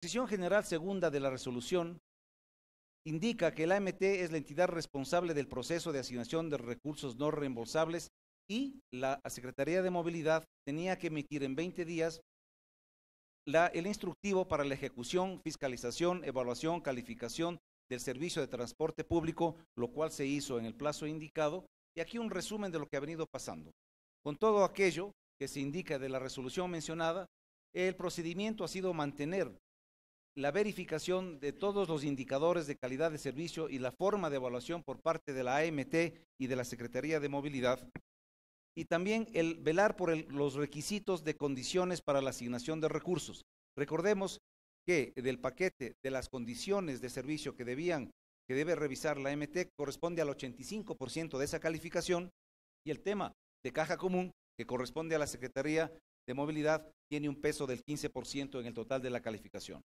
disposición general segunda de la resolución indica que la AMT es la entidad responsable del proceso de asignación de recursos no reembolsables y la Secretaría de Movilidad tenía que emitir en 20 días el instructivo para la ejecución, fiscalización, evaluación, calificación del servicio de transporte público, lo cual se hizo en el plazo indicado. Y aquí un resumen de lo que ha venido pasando. Con todo aquello que se indica de la resolución mencionada, el procedimiento ha sido mantener la verificación de todos los indicadores de calidad de servicio y la forma de evaluación por parte de la AMT y de la Secretaría de Movilidad, y también el velar por los requisitos de condiciones para la asignación de recursos. Recordemos que del paquete de las condiciones de servicio que debe revisar la AMT corresponde al 85% de esa calificación, y el tema de caja común, que corresponde a la Secretaría de Movilidad, tiene un peso del 15% en el total de la calificación.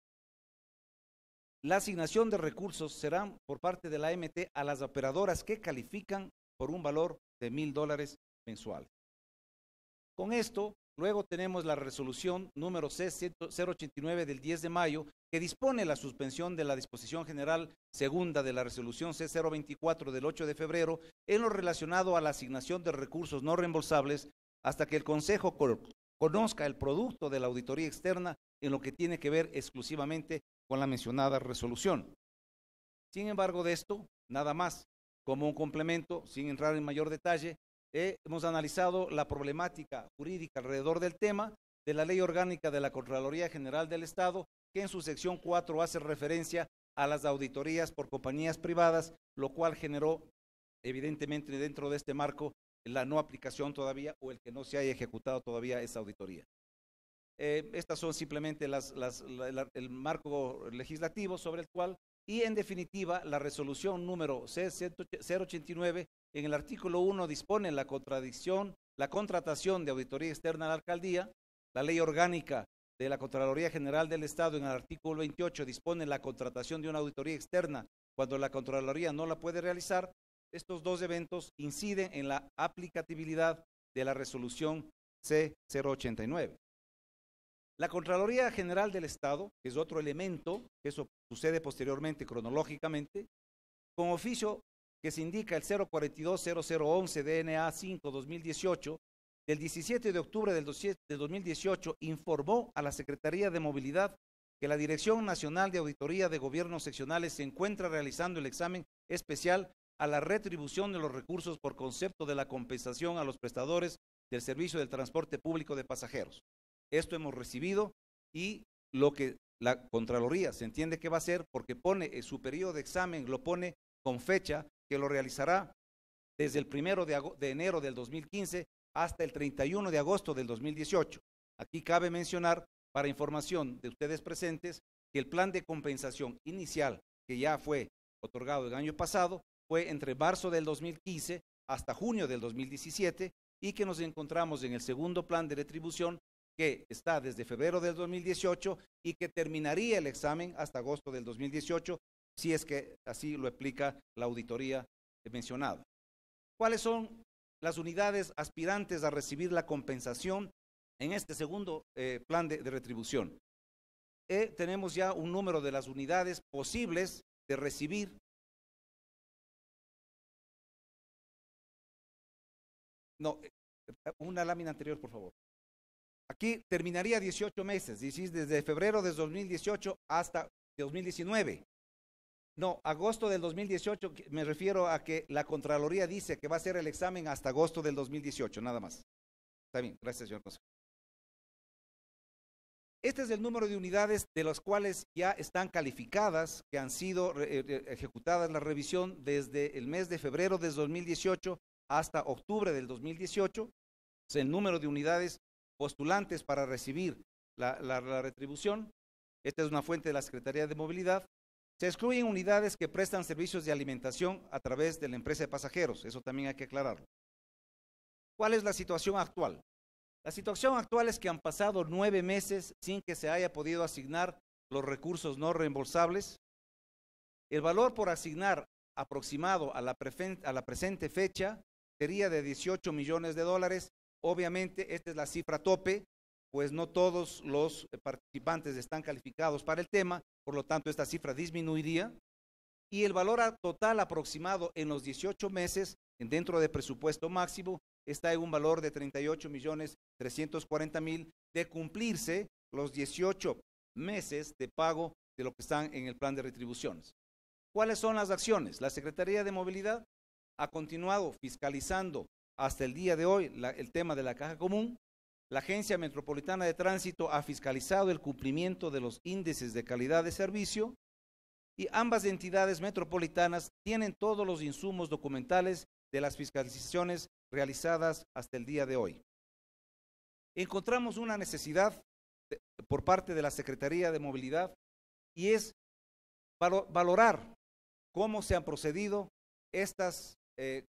La asignación de recursos será por parte de la AMT a las operadoras que califican por un valor de $1,000 mensuales. Con esto, luego tenemos la resolución número C-089 del 10 de mayo, que dispone la suspensión de la disposición general segunda de la resolución C-024 del 8 de febrero en lo relacionado a la asignación de recursos no reembolsables hasta que el Consejo conozca el producto de la auditoría externa en lo que tiene que ver exclusivamente con la mencionada resolución. Sin embargo, de esto, nada más, como un complemento, sin entrar en mayor detalle, hemos analizado la problemática jurídica alrededor del tema de la Ley Orgánica de la Contraloría General del Estado, que en su sección 4 hace referencia a las auditorías por compañías privadas, lo cual generó, evidentemente, dentro de este marco, la no aplicación todavía o el que no se haya ejecutado todavía esa auditoría. Estas son simplemente el marco legislativo sobre el cual, y en definitiva, la resolución número C-089 en el artículo 1 dispone la contratación de auditoría externa a la alcaldía. La ley orgánica de la Contraloría General del Estado en el artículo 28 dispone la contratación de una auditoría externa cuando la Contraloría no la puede realizar. Estos dos eventos inciden en la aplicabilidad de la resolución C-089. La Contraloría General del Estado, que es otro elemento, que eso sucede posteriormente cronológicamente, con oficio que se indica el 042-0011 DNA 5-2018, del 17 de octubre del 2018, informó a la Secretaría de Movilidad que la Dirección Nacional de Auditoría de Gobiernos Seccionales se encuentra realizando el examen especial a la retribución de los recursos por concepto de la compensación a los prestadores del servicio del transporte público de pasajeros. Esto hemos recibido, y lo que la Contraloría se entiende que va a hacer, porque pone su periodo de examen, lo pone con fecha que lo realizará desde el 1 de enero del 2015 hasta el 31 de agosto del 2018. Aquí cabe mencionar, para información de ustedes presentes, que el plan de compensación inicial, que ya fue otorgado el año pasado, fue entre marzo del 2015 hasta junio del 2017, y que nos encontramos en el segundo plan de retribución, que está desde febrero del 2018 y que terminaría el examen hasta agosto del 2018, si es que así lo explica la auditoría mencionada. ¿Cuáles son las unidades aspirantes a recibir la compensación en este segundo plan de retribución? Tenemos ya un número de las unidades posibles de recibir. No, una lámina anterior, por favor. Aquí terminaría 18 meses, desde febrero de 2018 hasta 2019. No, agosto del 2018, me refiero a que la Contraloría dice que va a hacer el examen hasta agosto del 2018, nada más. Está bien, gracias, señor consejero. Este es el número de unidades de las cuales ya están calificadas, que han sido ejecutadas la revisión desde el mes de febrero del 2018 hasta octubre del 2018. Es el número de unidades postulantes para recibir la retribución. Esta es una fuente de la Secretaría de Movilidad. Se excluyen unidades que prestan servicios de alimentación a través de la empresa de pasajeros, eso también hay que aclararlo. ¿Cuál es la situación actual? La situación actual es que han pasado 9 meses sin que se haya podido asignar los recursos no reembolsables. El valor por asignar aproximado a la presente fecha sería de $18 millones. Obviamente, esta es la cifra tope. pues no todos los participantes están calificados para el tema, por lo tanto esta cifra disminuiría, y el valor total aproximado en los 18 meses, dentro de presupuesto máximo, está en un valor de 38.340.000 de cumplirse los 18 meses de pago de lo que están en el plan de retribuciones. ¿Cuáles son las acciones? La Secretaría de Movilidad ha continuado fiscalizando hasta el día de hoy el tema de la caja común. La Agencia Metropolitana de Tránsito ha fiscalizado el cumplimiento de los índices de calidad de servicio y ambas entidades metropolitanas tienen todos los insumos documentales de las fiscalizaciones realizadas hasta el día de hoy. Encontramos una necesidad por parte de la Secretaría de Movilidad y es valorar cómo se han procedido estas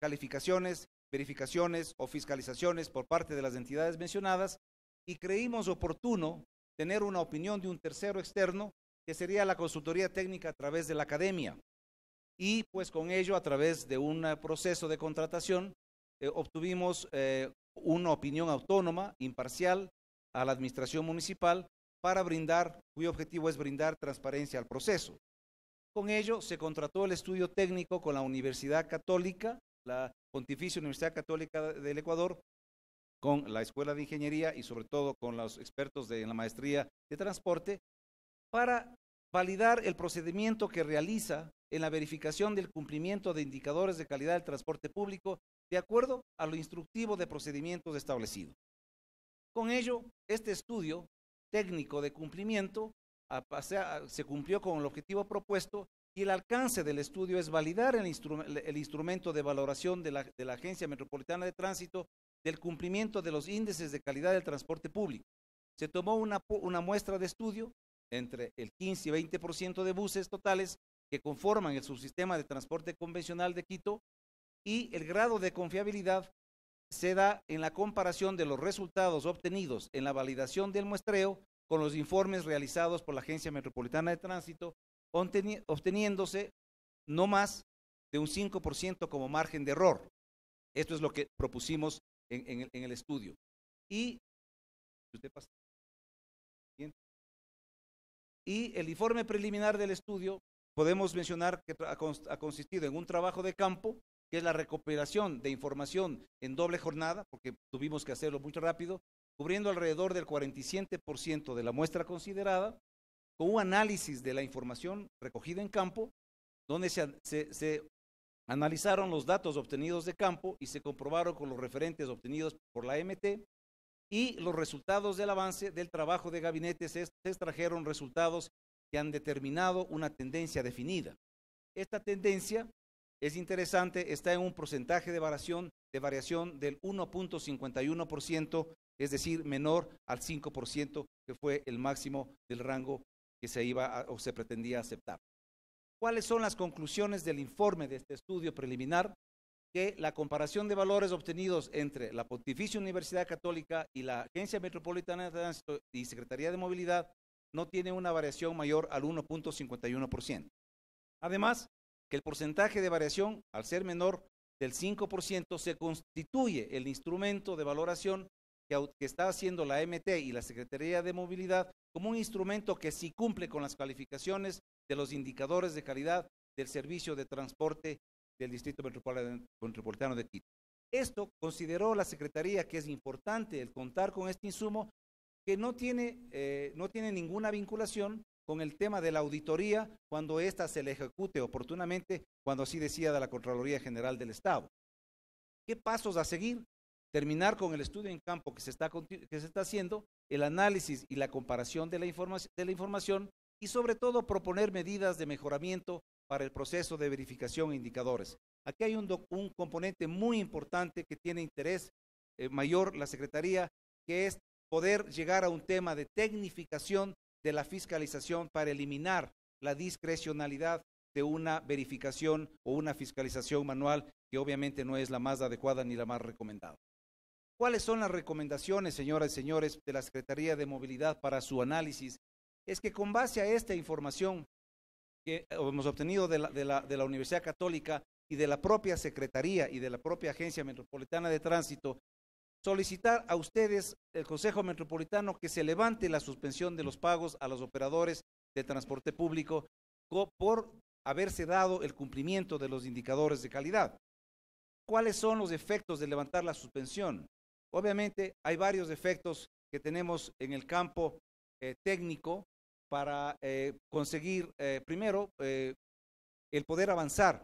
calificaciones, verificaciones o fiscalizaciones por parte de las entidades mencionadas, y creímos oportuno tener una opinión de un tercero externo, que sería la consultoría técnica a través de la academia, y pues con ello, a través de un proceso de contratación, obtuvimos una opinión autónoma, imparcial, a la administración municipal, para brindar, cuyo objetivo es brindar transparencia al proceso. Con ello se contrató el estudio técnico con la Universidad Católica, la Pontificia Universidad Católica del Ecuador, con la Escuela de Ingeniería y sobre todo con los expertos en la maestría de transporte, para validar el procedimiento que realiza en la verificación del cumplimiento de indicadores de calidad del transporte público de acuerdo a lo instructivo de procedimientos establecido. Con ello, este estudio técnico de cumplimiento se cumplió con el objetivo propuesto, y el alcance del estudio es validar el instrumento de valoración de la Agencia Metropolitana de Tránsito del cumplimiento de los índices de calidad del transporte público. Se tomó una muestra de estudio entre el 15 y 20% de buses totales que conforman el subsistema de transporte convencional de Quito, y el grado de confiabilidad se da en la comparación de los resultados obtenidos en la validación del muestreo con los informes realizados por la Agencia Metropolitana de Tránsito, obteniéndose no más de un 5% como margen de error. Esto es lo que propusimos en el estudio. Y el informe preliminar del estudio, podemos mencionar que ha consistido en un trabajo de campo, que es la recopilación de información en doble jornada, porque tuvimos que hacerlo muy rápido, cubriendo alrededor del 47% de la muestra considerada, con un análisis de la información recogida en campo, donde se analizaron los datos obtenidos de campo y se comprobaron con los referentes obtenidos por la AMT, y los resultados del avance del trabajo de gabinete se extrajeron resultados que han determinado una tendencia definida. Esta tendencia es interesante, está en un porcentaje de variación del 1.51%, es decir, menor al 5%, que fue el máximo del rango que se iba o se pretendía aceptar. ¿Cuáles son las conclusiones del informe de este estudio preliminar? Que la comparación de valores obtenidos entre la Pontificia Universidad Católica y la Agencia Metropolitana de Tránsito y Secretaría de Movilidad no tiene una variación mayor al 1.51%. Además, que el porcentaje de variación, al ser menor del 5%, se constituye el instrumento de valoración que está haciendo la AMT y la Secretaría de Movilidad como un instrumento que sí cumple con las calificaciones de los indicadores de calidad del servicio de transporte del Distrito Metropolitano de Quito. Esto consideró la Secretaría que es importante el contar con este insumo, que no tiene ninguna vinculación con el tema de la auditoría cuando ésta se le ejecute oportunamente, cuando así decida la Contraloría General del Estado. ¿Qué pasos a seguir? Terminar con el estudio en campo que se está haciendo, el análisis y la comparación de la información, y sobre todo proponer medidas de mejoramiento para el proceso de verificación e indicadores. Aquí hay un componente muy importante que tiene interés mayor la Secretaría, que es poder llegar a un tema de tecnificación de la fiscalización para eliminar la discrecionalidad de una verificación o una fiscalización manual, que obviamente no es la más adecuada ni la más recomendada. ¿Cuáles son las recomendaciones, señoras y señores, de la Secretaría de Movilidad para su análisis? Es que con base a esta información que hemos obtenido de la Universidad Católica y de la propia Secretaría y de la propia Agencia Metropolitana de Tránsito, solicitar a ustedes, el Consejo Metropolitano, que se levante la suspensión de los pagos a los operadores de transporte público por haberse dado el cumplimiento de los indicadores de calidad. ¿Cuáles son los efectos de levantar la suspensión? Obviamente hay varios efectos que tenemos en el campo técnico para conseguir, primero, el poder avanzar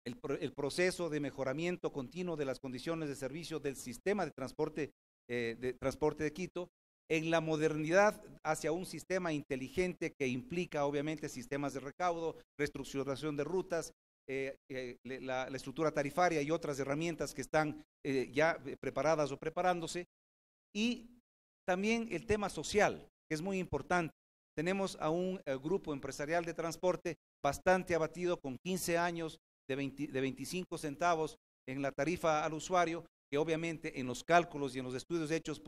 el proceso de mejoramiento continuo de las condiciones de servicio del sistema de transporte de Quito, en la modernidad hacia un sistema inteligente que implica obviamente sistemas de recaudo, reestructuración de rutas, la estructura tarifaria y otras herramientas que están ya preparadas o preparándose, y también el tema social, que es muy importante. Tenemos a un grupo empresarial de transporte bastante abatido, con 15 años de 25 centavos en la tarifa al usuario, que obviamente en los cálculos y en los estudios hechos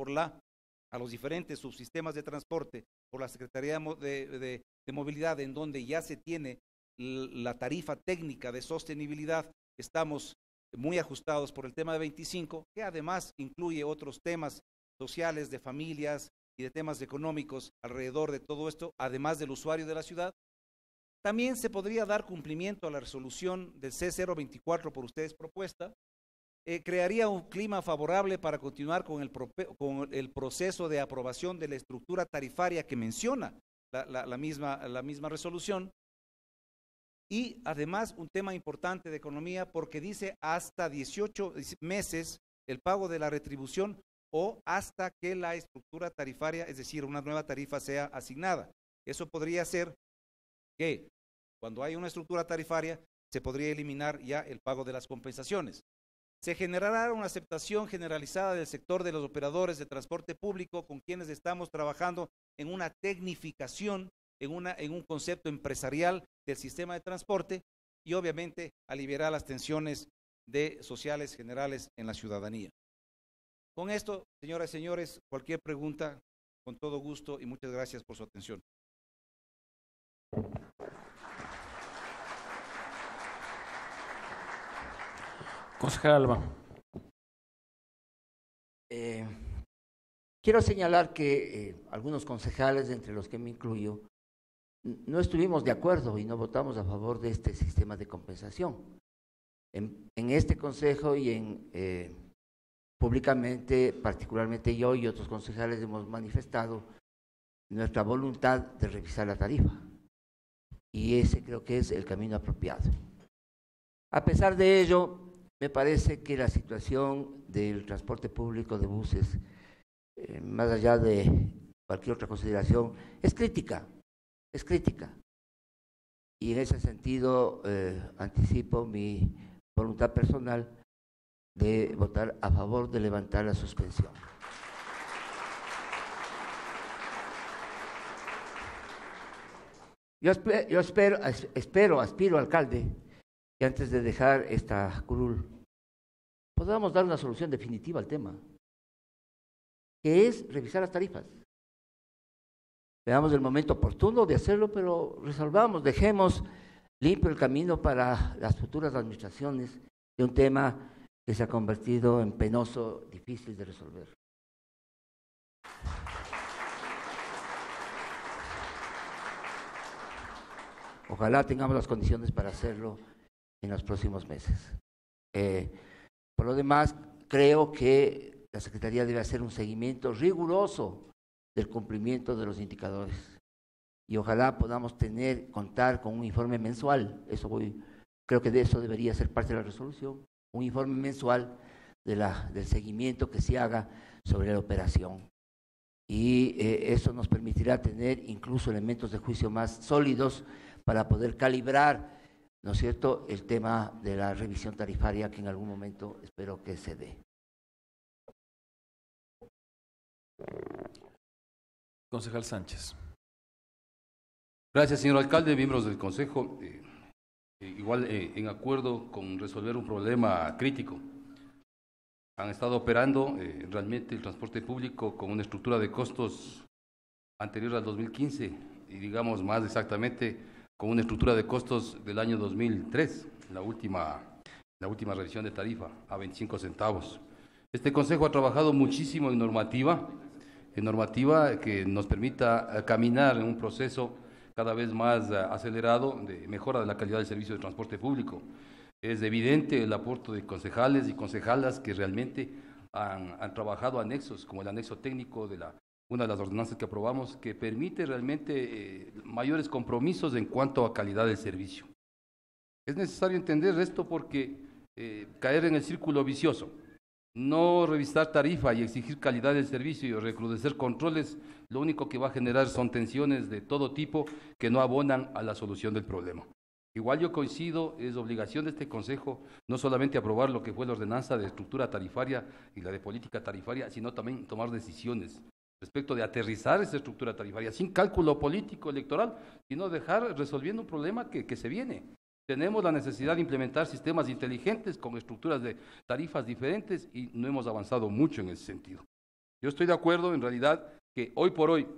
a los diferentes subsistemas de transporte por la Secretaría de Movilidad, en donde ya se tiene la tarifa técnica de sostenibilidad, estamos muy ajustados por el tema de 25, que además incluye otros temas sociales, de familias y de temas económicos alrededor de todo esto, además del usuario de la ciudad. También se podría dar cumplimiento a la resolución del C024 por ustedes propuesta. Crearía un clima favorable para continuar con el proceso de aprobación de la estructura tarifaria que menciona la misma resolución. Y además un tema importante de economía, porque dice hasta 18 meses el pago de la retribución o hasta que la estructura tarifaria, es decir, una nueva tarifa, sea asignada. Eso podría ser que cuando hay una estructura tarifaria se podría eliminar ya el pago de las compensaciones. Se generará una aceptación generalizada del sector de los operadores de transporte público, con quienes estamos trabajando en una tecnificación, en un concepto empresarial del sistema de transporte, y obviamente aliviará las tensiones sociales generales en la ciudadanía. Con esto, señoras y señores, cualquier pregunta, con todo gusto, y muchas gracias por su atención. Concejal Alba. Quiero señalar que algunos concejales, entre los que me incluyo, no estuvimos de acuerdo y no votamos a favor de este sistema de compensación. En este consejo y públicamente, particularmente yo y otros concejales, hemos manifestado nuestra voluntad de revisar la tarifa, y ese creo que es el camino apropiado. A pesar de ello, me parece que la situación del transporte público de buses, más allá de cualquier otra consideración, es crítica, y en ese sentido anticipo mi voluntad personal de votar a favor de levantar la suspensión. Yo aspiro, alcalde, que antes de dejar esta curul podamos dar una solución definitiva al tema, que es revisar las tarifas. Veamos el momento oportuno de hacerlo, pero resolvamos, dejemos limpio el camino para las futuras administraciones de un tema que se ha convertido en penoso, difícil de resolver. Ojalá tengamos las condiciones para hacerlo en los próximos meses. Por lo demás, creo que la Secretaría debe hacer un seguimiento riguroso del cumplimiento de los indicadores, y ojalá podamos contar con un informe mensual. Creo que de eso debería ser parte de la resolución, un informe mensual del seguimiento que se haga sobre la operación, y eso nos permitirá tener incluso elementos de juicio más sólidos para poder calibrar, ¿no es cierto?, el tema de la revisión tarifaria, que en algún momento espero que se dé. Concejal Sánchez. Gracias, señor alcalde, miembros del consejo. Igual en acuerdo con resolver un problema crítico. Han estado operando realmente el transporte público con una estructura de costos anterior al 2015 y, digamos, más exactamente con una estructura de costos del año 2003, la última revisión de tarifa a 25 centavos. Este consejo ha trabajado muchísimo en normativa que nos permita caminar en un proceso cada vez más acelerado de mejora de la calidad del servicio de transporte público. Es evidente el aporte de concejales y concejalas que realmente han trabajado anexos, como el anexo técnico de una de las ordenanzas que aprobamos, que permite realmente mayores compromisos en cuanto a calidad del servicio. Es necesario entender esto porque caer en el círculo vicioso, no revisar tarifa y exigir calidad del servicio y recrudecer controles, lo único que va a generar son tensiones de todo tipo que no abonan a la solución del problema. Igual yo coincido, es obligación de este Consejo no solamente aprobar lo que fue la ordenanza de estructura tarifaria y la de política tarifaria, sino también tomar decisiones respecto de aterrizar esa estructura tarifaria sin cálculo político electoral, sino dejar resolviendo un problema que se viene. Tenemos la necesidad de implementar sistemas inteligentes con estructuras de tarifas diferentes y no hemos avanzado mucho en ese sentido. Yo estoy de acuerdo, en realidad, que hoy por hoy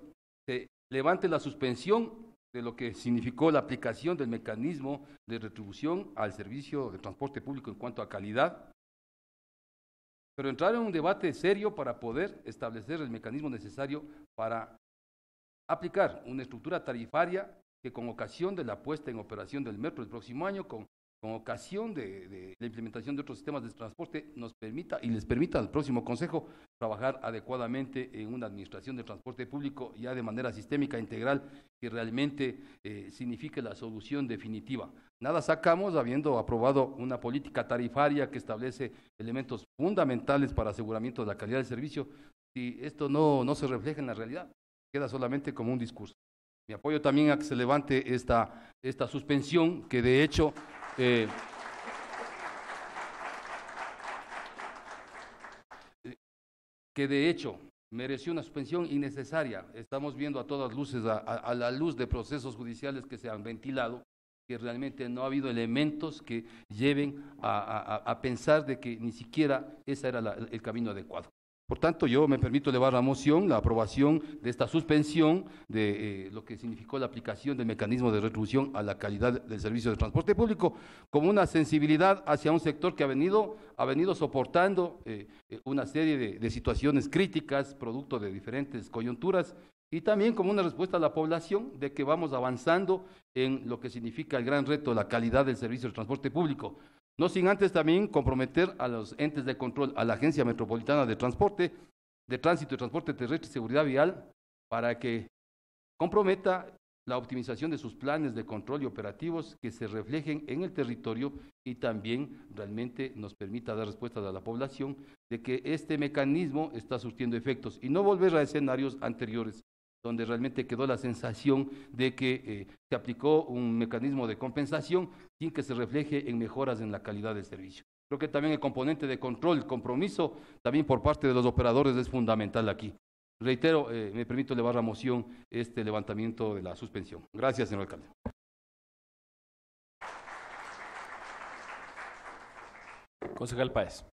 se levante la suspensión de lo que significó la aplicación del mecanismo de retribución al servicio de transporte público en cuanto a calidad, pero entrar en un debate serio para poder establecer el mecanismo necesario para aplicar una estructura tarifaria que con ocasión de la puesta en operación del metro el próximo año, con ocasión de la implementación de otros sistemas de transporte, nos permita y les permita al próximo Consejo trabajar adecuadamente en una administración de transporte público ya de manera sistémica, integral, que realmente signifique la solución definitiva. Nada sacamos habiendo aprobado una política tarifaria que establece elementos fundamentales para aseguramiento de la calidad del servicio, si esto no se refleja en la realidad, queda solamente como un discurso. Mi apoyo también a que se levante esta suspensión, que de hecho mereció una suspensión innecesaria. Estamos viendo a todas luces, a la luz de procesos judiciales que se han ventilado, que realmente no ha habido elementos que lleven a pensar de que ni siquiera ese era el camino adecuado. Por tanto, yo me permito elevar la moción, la aprobación de esta suspensión de lo que significó la aplicación del mecanismo de retribución a la calidad del servicio de transporte público, como una sensibilidad hacia un sector que ha venido soportando una serie de situaciones críticas, producto de diferentes coyunturas, y también como una respuesta a la población de que vamos avanzando en lo que significa el gran reto de la calidad del servicio de transporte público. No sin antes también comprometer a los entes de control, a la Agencia Metropolitana de Transporte, de Tránsito y Transporte Terrestre y Seguridad Vial, para que comprometa la optimización de sus planes de control y operativos que se reflejen en el territorio y también realmente nos permita dar respuestas a la población de que este mecanismo está surtiendo efectos y no volver a escenarios anteriores, donde realmente quedó la sensación de que se aplicó un mecanismo de compensación sin que se refleje en mejoras en la calidad del servicio. Creo que también el componente de control, compromiso, también por parte de los operadores es fundamental aquí. Reitero, me permito elevar la moción, este levantamiento de la suspensión. Gracias, señor alcalde. Concejal Páez.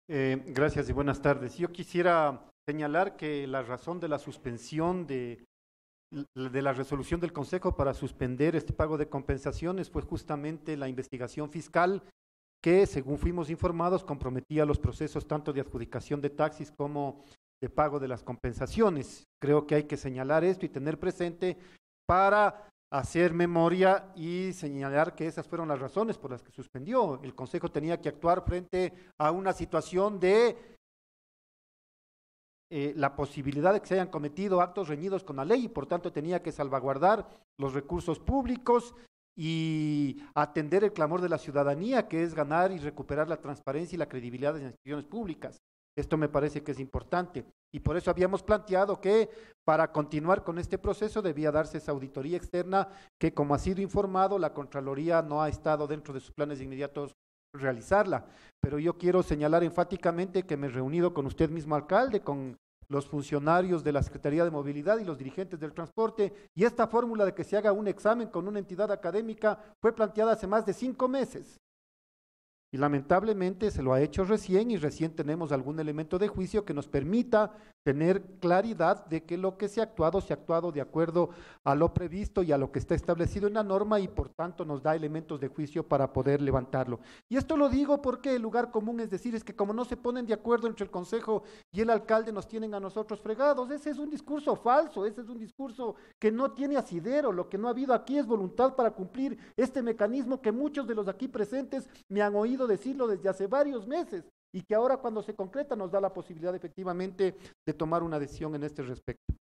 Gracias y buenas tardes. Yo quisiera señalar que la razón de la suspensión de la resolución del Consejo para suspender este pago de compensaciones fue justamente la investigación fiscal que, según fuimos informados, comprometía los procesos tanto de adjudicación de taxis como de pago de las compensaciones. Creo que hay que señalar esto y tener presente para hacer memoria y señalar que esas fueron las razones por las que suspendió. El Consejo tenía que actuar frente a una situación de la posibilidad de que se hayan cometido actos reñidos con la ley y por tanto tenía que salvaguardar los recursos públicos y atender el clamor de la ciudadanía, que es ganar y recuperar la transparencia y la credibilidad de las instituciones públicas. Esto me parece que es importante y por eso habíamos planteado que para continuar con este proceso debía darse esa auditoría externa que, como ha sido informado, la Contraloría no ha estado dentro de sus planes inmediatos realizarla, pero yo quiero señalar enfáticamente que me he reunido con usted mismo, alcalde, con los funcionarios de la Secretaría de Movilidad y los dirigentes del transporte, y esta fórmula de que se haga un examen con una entidad académica fue planteada hace más de 5 meses. Y lamentablemente se lo ha hecho recién y recién tenemos algún elemento de juicio que nos permita tener claridad de que lo que se ha actuado de acuerdo a lo previsto y a lo que está establecido en la norma y por tanto nos da elementos de juicio para poder levantarlo. Y esto lo digo porque el lugar común es decir, es que como no se ponen de acuerdo entre el Consejo y el alcalde nos tienen a nosotros fregados. Ese es un discurso falso, ese es un discurso que no tiene asidero. Lo que no ha habido aquí es voluntad para cumplir este mecanismo que muchos de los aquí presentes me han oído decirlo desde hace varios meses, y que ahora cuando se concreta nos da la posibilidad efectivamente de tomar una decisión en este respecto.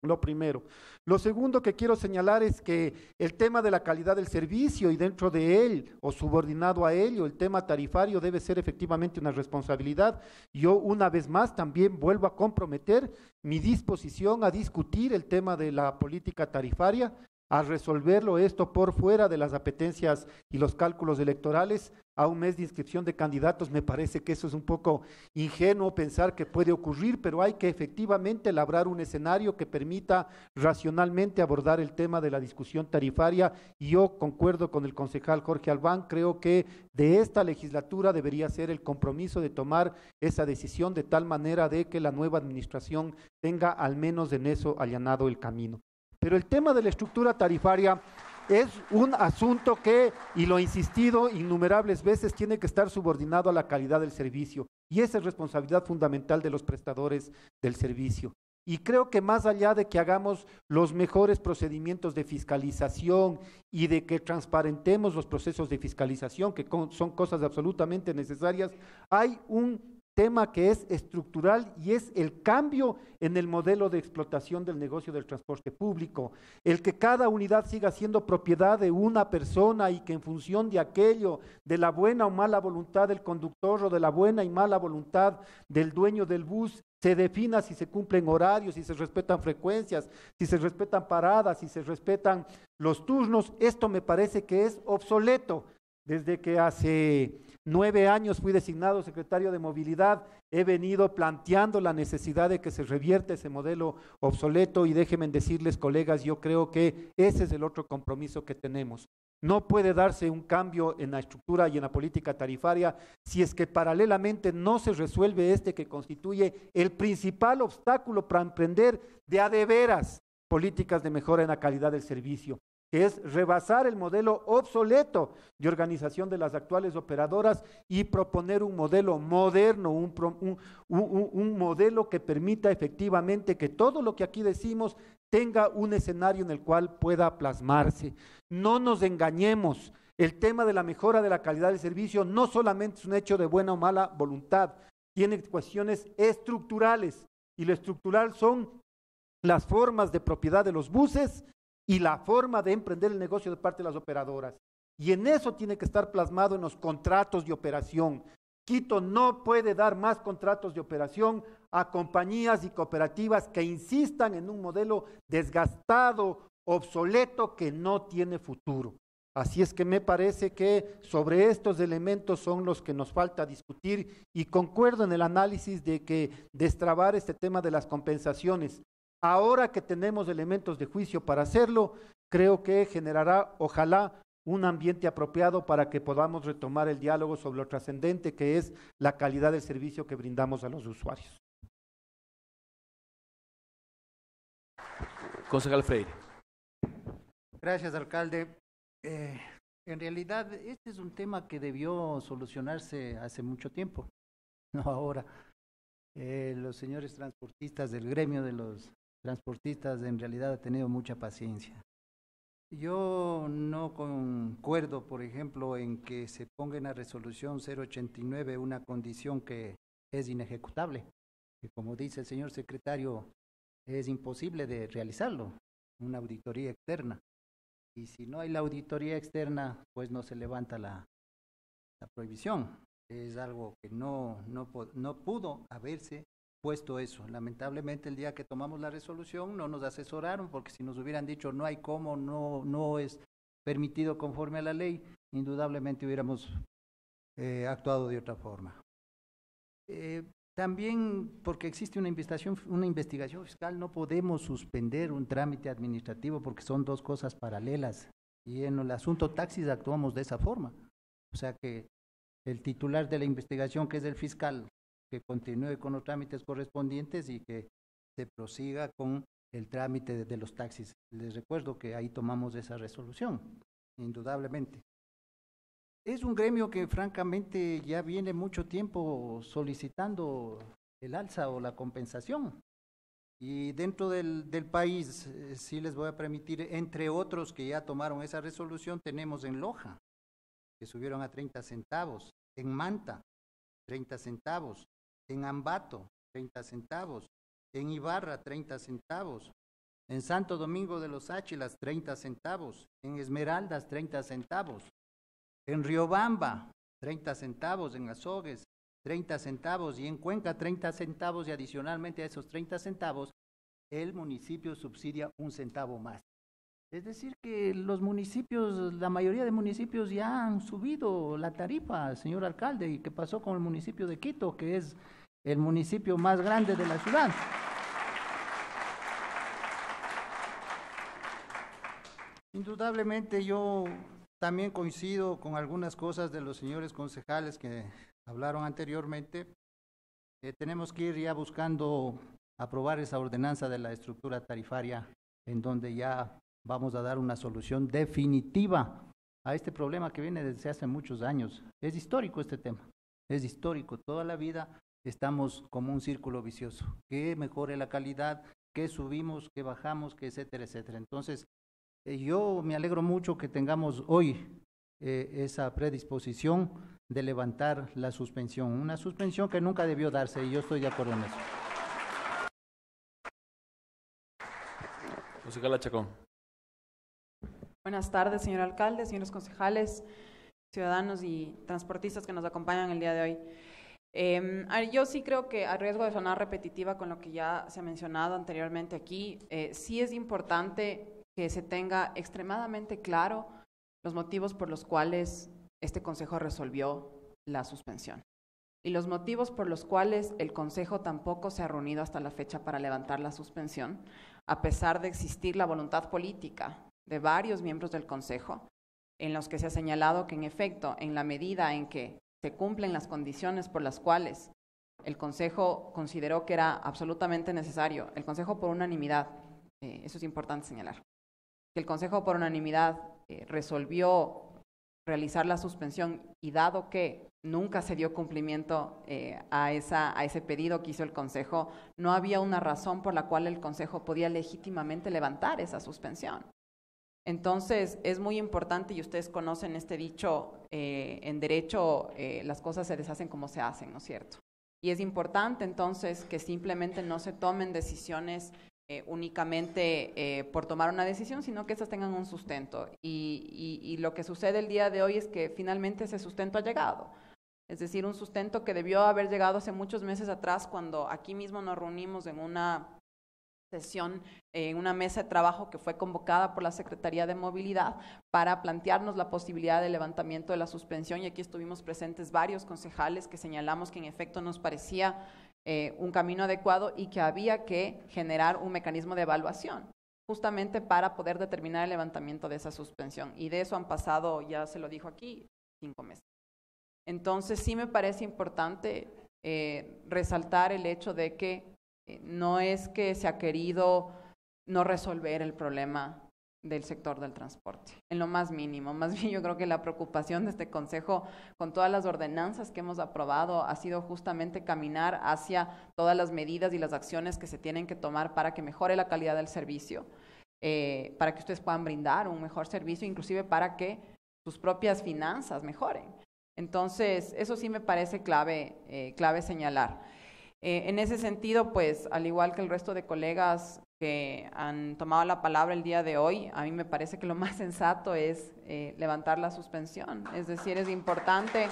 Lo primero. Lo segundo que quiero señalar es que el tema de la calidad del servicio y dentro de él o subordinado a ello, el tema tarifario debe ser efectivamente una responsabilidad. Yo una vez más también vuelvo a comprometer mi disposición a discutir el tema de la política tarifaria, a resolverlo esto por fuera de las apetencias y los cálculos electorales a un mes de inscripción de candidatos. Me parece que eso es un poco ingenuo pensar que puede ocurrir, pero hay que efectivamente labrar un escenario que permita racionalmente abordar el tema de la discusión tarifaria, y yo concuerdo con el concejal Jorge Albán, creo que de esta legislatura debería ser el compromiso de tomar esa decisión de tal manera de que la nueva administración tenga al menos en eso allanado el camino. Pero el tema de la estructura tarifaria es un asunto que, y lo he insistido innumerables veces, tiene que estar subordinado a la calidad del servicio. Y esa es responsabilidad fundamental de los prestadores del servicio. Y creo que más allá de que hagamos los mejores procedimientos de fiscalización y de que transparentemos los procesos de fiscalización, que son cosas absolutamente necesarias, hay un tema que es estructural y es el cambio en el modelo de explotación del negocio del transporte público, el que cada unidad siga siendo propiedad de una persona y que en función de aquello, de la buena o mala voluntad del conductor o de la buena y mala voluntad del dueño del bus, se defina si se cumplen horarios, si se respetan frecuencias, si se respetan paradas, si se respetan los turnos. Esto me parece que es obsoleto. Desde que hace 9 años fui designado secretario de Movilidad, he venido planteando la necesidad de que se revierta ese modelo obsoleto, y déjenme decirles, colegas, yo creo que ese es el otro compromiso que tenemos. No puede darse un cambio en la estructura y en la política tarifaria si es que paralelamente no se resuelve este que constituye el principal obstáculo para emprender de a de veras políticas de mejora en la calidad del servicio, que es rebasar el modelo obsoleto de organización de las actuales operadoras y proponer un modelo moderno, un modelo que permita efectivamente que todo lo que aquí decimos tenga un escenario en el cual pueda plasmarse. No nos engañemos, el tema de la mejora de la calidad del servicio no solamente es un hecho de buena o mala voluntad, tiene cuestiones estructurales, y lo estructural son las formas de propiedad de los buses y la forma de emprender el negocio de parte de las operadoras. Y en eso tiene que estar plasmado en los contratos de operación. Quito no puede dar más contratos de operación a compañías y cooperativas que insistan en un modelo desgastado, obsoleto, que no tiene futuro. Así es que me parece que sobre estos elementos son los que nos falta discutir, y concuerdo en el análisis de que destrabar este tema de las compensaciones, ahora que tenemos elementos de juicio para hacerlo, creo que generará, ojalá, un ambiente apropiado para que podamos retomar el diálogo sobre lo trascendente que es la calidad del servicio que brindamos a los usuarios. Concejal Freire. Gracias, alcalde. En realidad, este es un tema que debió solucionarse hace mucho tiempo, no ahora. Los señores transportistas del gremio de los transportistas en realidad han tenido mucha paciencia. Yo no concuerdo, por ejemplo, en que se ponga en la resolución 089 una condición que es inejecutable, que como dice el señor secretario, es imposible de realizarlo, una auditoría externa. Y si no hay la auditoría externa, pues no se levanta la prohibición. Es algo que no pudo haberse puesto eso. Lamentablemente el día que tomamos la resolución no nos asesoraron, porque si nos hubieran dicho no hay cómo, no es permitido conforme a la ley, indudablemente hubiéramos actuado de otra forma. También porque existe una investigación fiscal, no podemos suspender un trámite administrativo porque son dos cosas paralelas, y en el asunto taxis actuamos de esa forma. O sea que el titular de la investigación, que es el fiscal, que continúe con los trámites correspondientes y que se prosiga con el trámite de los taxis. Les recuerdo que ahí tomamos esa resolución, indudablemente. Es un gremio que francamente ya viene mucho tiempo solicitando el alza o la compensación. Y dentro del país, sí les voy a permitir, entre otros que ya tomaron esa resolución, tenemos en Loja, que subieron a 30 centavos, en Manta, 30 centavos, en Ambato, 30 centavos, en Ibarra, 30 centavos, en Santo Domingo de los Áchilas, 30 centavos, en Esmeraldas, 30 centavos, en Riobamba, 30 centavos, en Azogues, 30 centavos, y en Cuenca, 30 centavos, y adicionalmente a esos 30 centavos, el municipio subsidia 1 centavo más. Es decir que los municipios, la mayoría de municipios ya han subido la tarifa, señor alcalde. ¿Y qué pasó con el municipio de Quito, que es el municipio más grande de la ciudad? Indudablemente yo también coincido con algunas cosas de los señores concejales que hablaron anteriormente. Tenemos que ir ya buscando aprobar esa ordenanza de la estructura tarifaria, en donde ya vamos a dar una solución definitiva a este problema que viene desde hace muchos años. Es histórico este tema, es histórico. Toda la vida estamos como un círculo vicioso. Que mejore la calidad, que subimos, que bajamos, que etcétera, etcétera. Entonces, yo me alegro mucho que tengamos hoy esa predisposición de levantar la suspensión. Una suspensión que nunca debió darse, y yo estoy de acuerdo en eso. Concejala Chacón. Buenas tardes, señor alcalde, señores concejales, ciudadanos y transportistas que nos acompañan el día de hoy. Yo sí creo que, a riesgo de sonar repetitiva con lo que ya se ha mencionado anteriormente aquí, sí es importante que se tenga extremadamente claro los motivos por los cuales este Consejo resolvió la suspensión y los motivos por los cuales el Consejo tampoco se ha reunido hasta la fecha para levantar la suspensión, a pesar de existir la voluntad política de varios miembros del Consejo, en los que se ha señalado que, en efecto, en la medida en que se cumplen las condiciones por las cuales el Consejo consideró que era absolutamente necesario, el Consejo por unanimidad, eso es importante señalar, que el Consejo por unanimidad resolvió realizar la suspensión, y dado que nunca se dio cumplimiento a ese pedido que hizo el Consejo, no había una razón por la cual el Consejo podía legítimamente levantar esa suspensión. Entonces, es muy importante, y ustedes conocen este dicho, en derecho las cosas se deshacen como se hacen, ¿no es cierto? Y es importante entonces que simplemente no se tomen decisiones únicamente por tomar una decisión, sino que estas tengan un sustento. Y lo que sucede el día de hoy es que finalmente ese sustento ha llegado. Es decir, un sustento que debió haber llegado hace muchos meses atrás, cuando aquí mismo nos reunimos en una sesión, en una mesa de trabajo que fue convocada por la Secretaría de Movilidad para plantearnos la posibilidad de levantamiento de la suspensión, y aquí estuvimos presentes varios concejales que señalamos que en efecto nos parecía un camino adecuado y que había que generar un mecanismo de evaluación justamente para poder determinar el levantamiento de esa suspensión, y de eso han pasado, ya se lo dijo aquí, 5 meses. Entonces sí me parece importante resaltar el hecho de que no es que se ha querido no resolver el problema del sector del transporte, en lo más mínimo. Más bien yo creo que la preocupación de este Consejo, con todas las ordenanzas que hemos aprobado, ha sido justamente caminar hacia todas las medidas y las acciones que se tienen que tomar para que mejore la calidad del servicio, para que ustedes puedan brindar un mejor servicio, inclusive para que sus propias finanzas mejoren. Entonces, eso sí me parece clave señalar. En ese sentido, pues, al igual que el resto de colegas que han tomado la palabra el día de hoy, a mí me parece que lo más sensato es levantar la suspensión. Es decir, es importante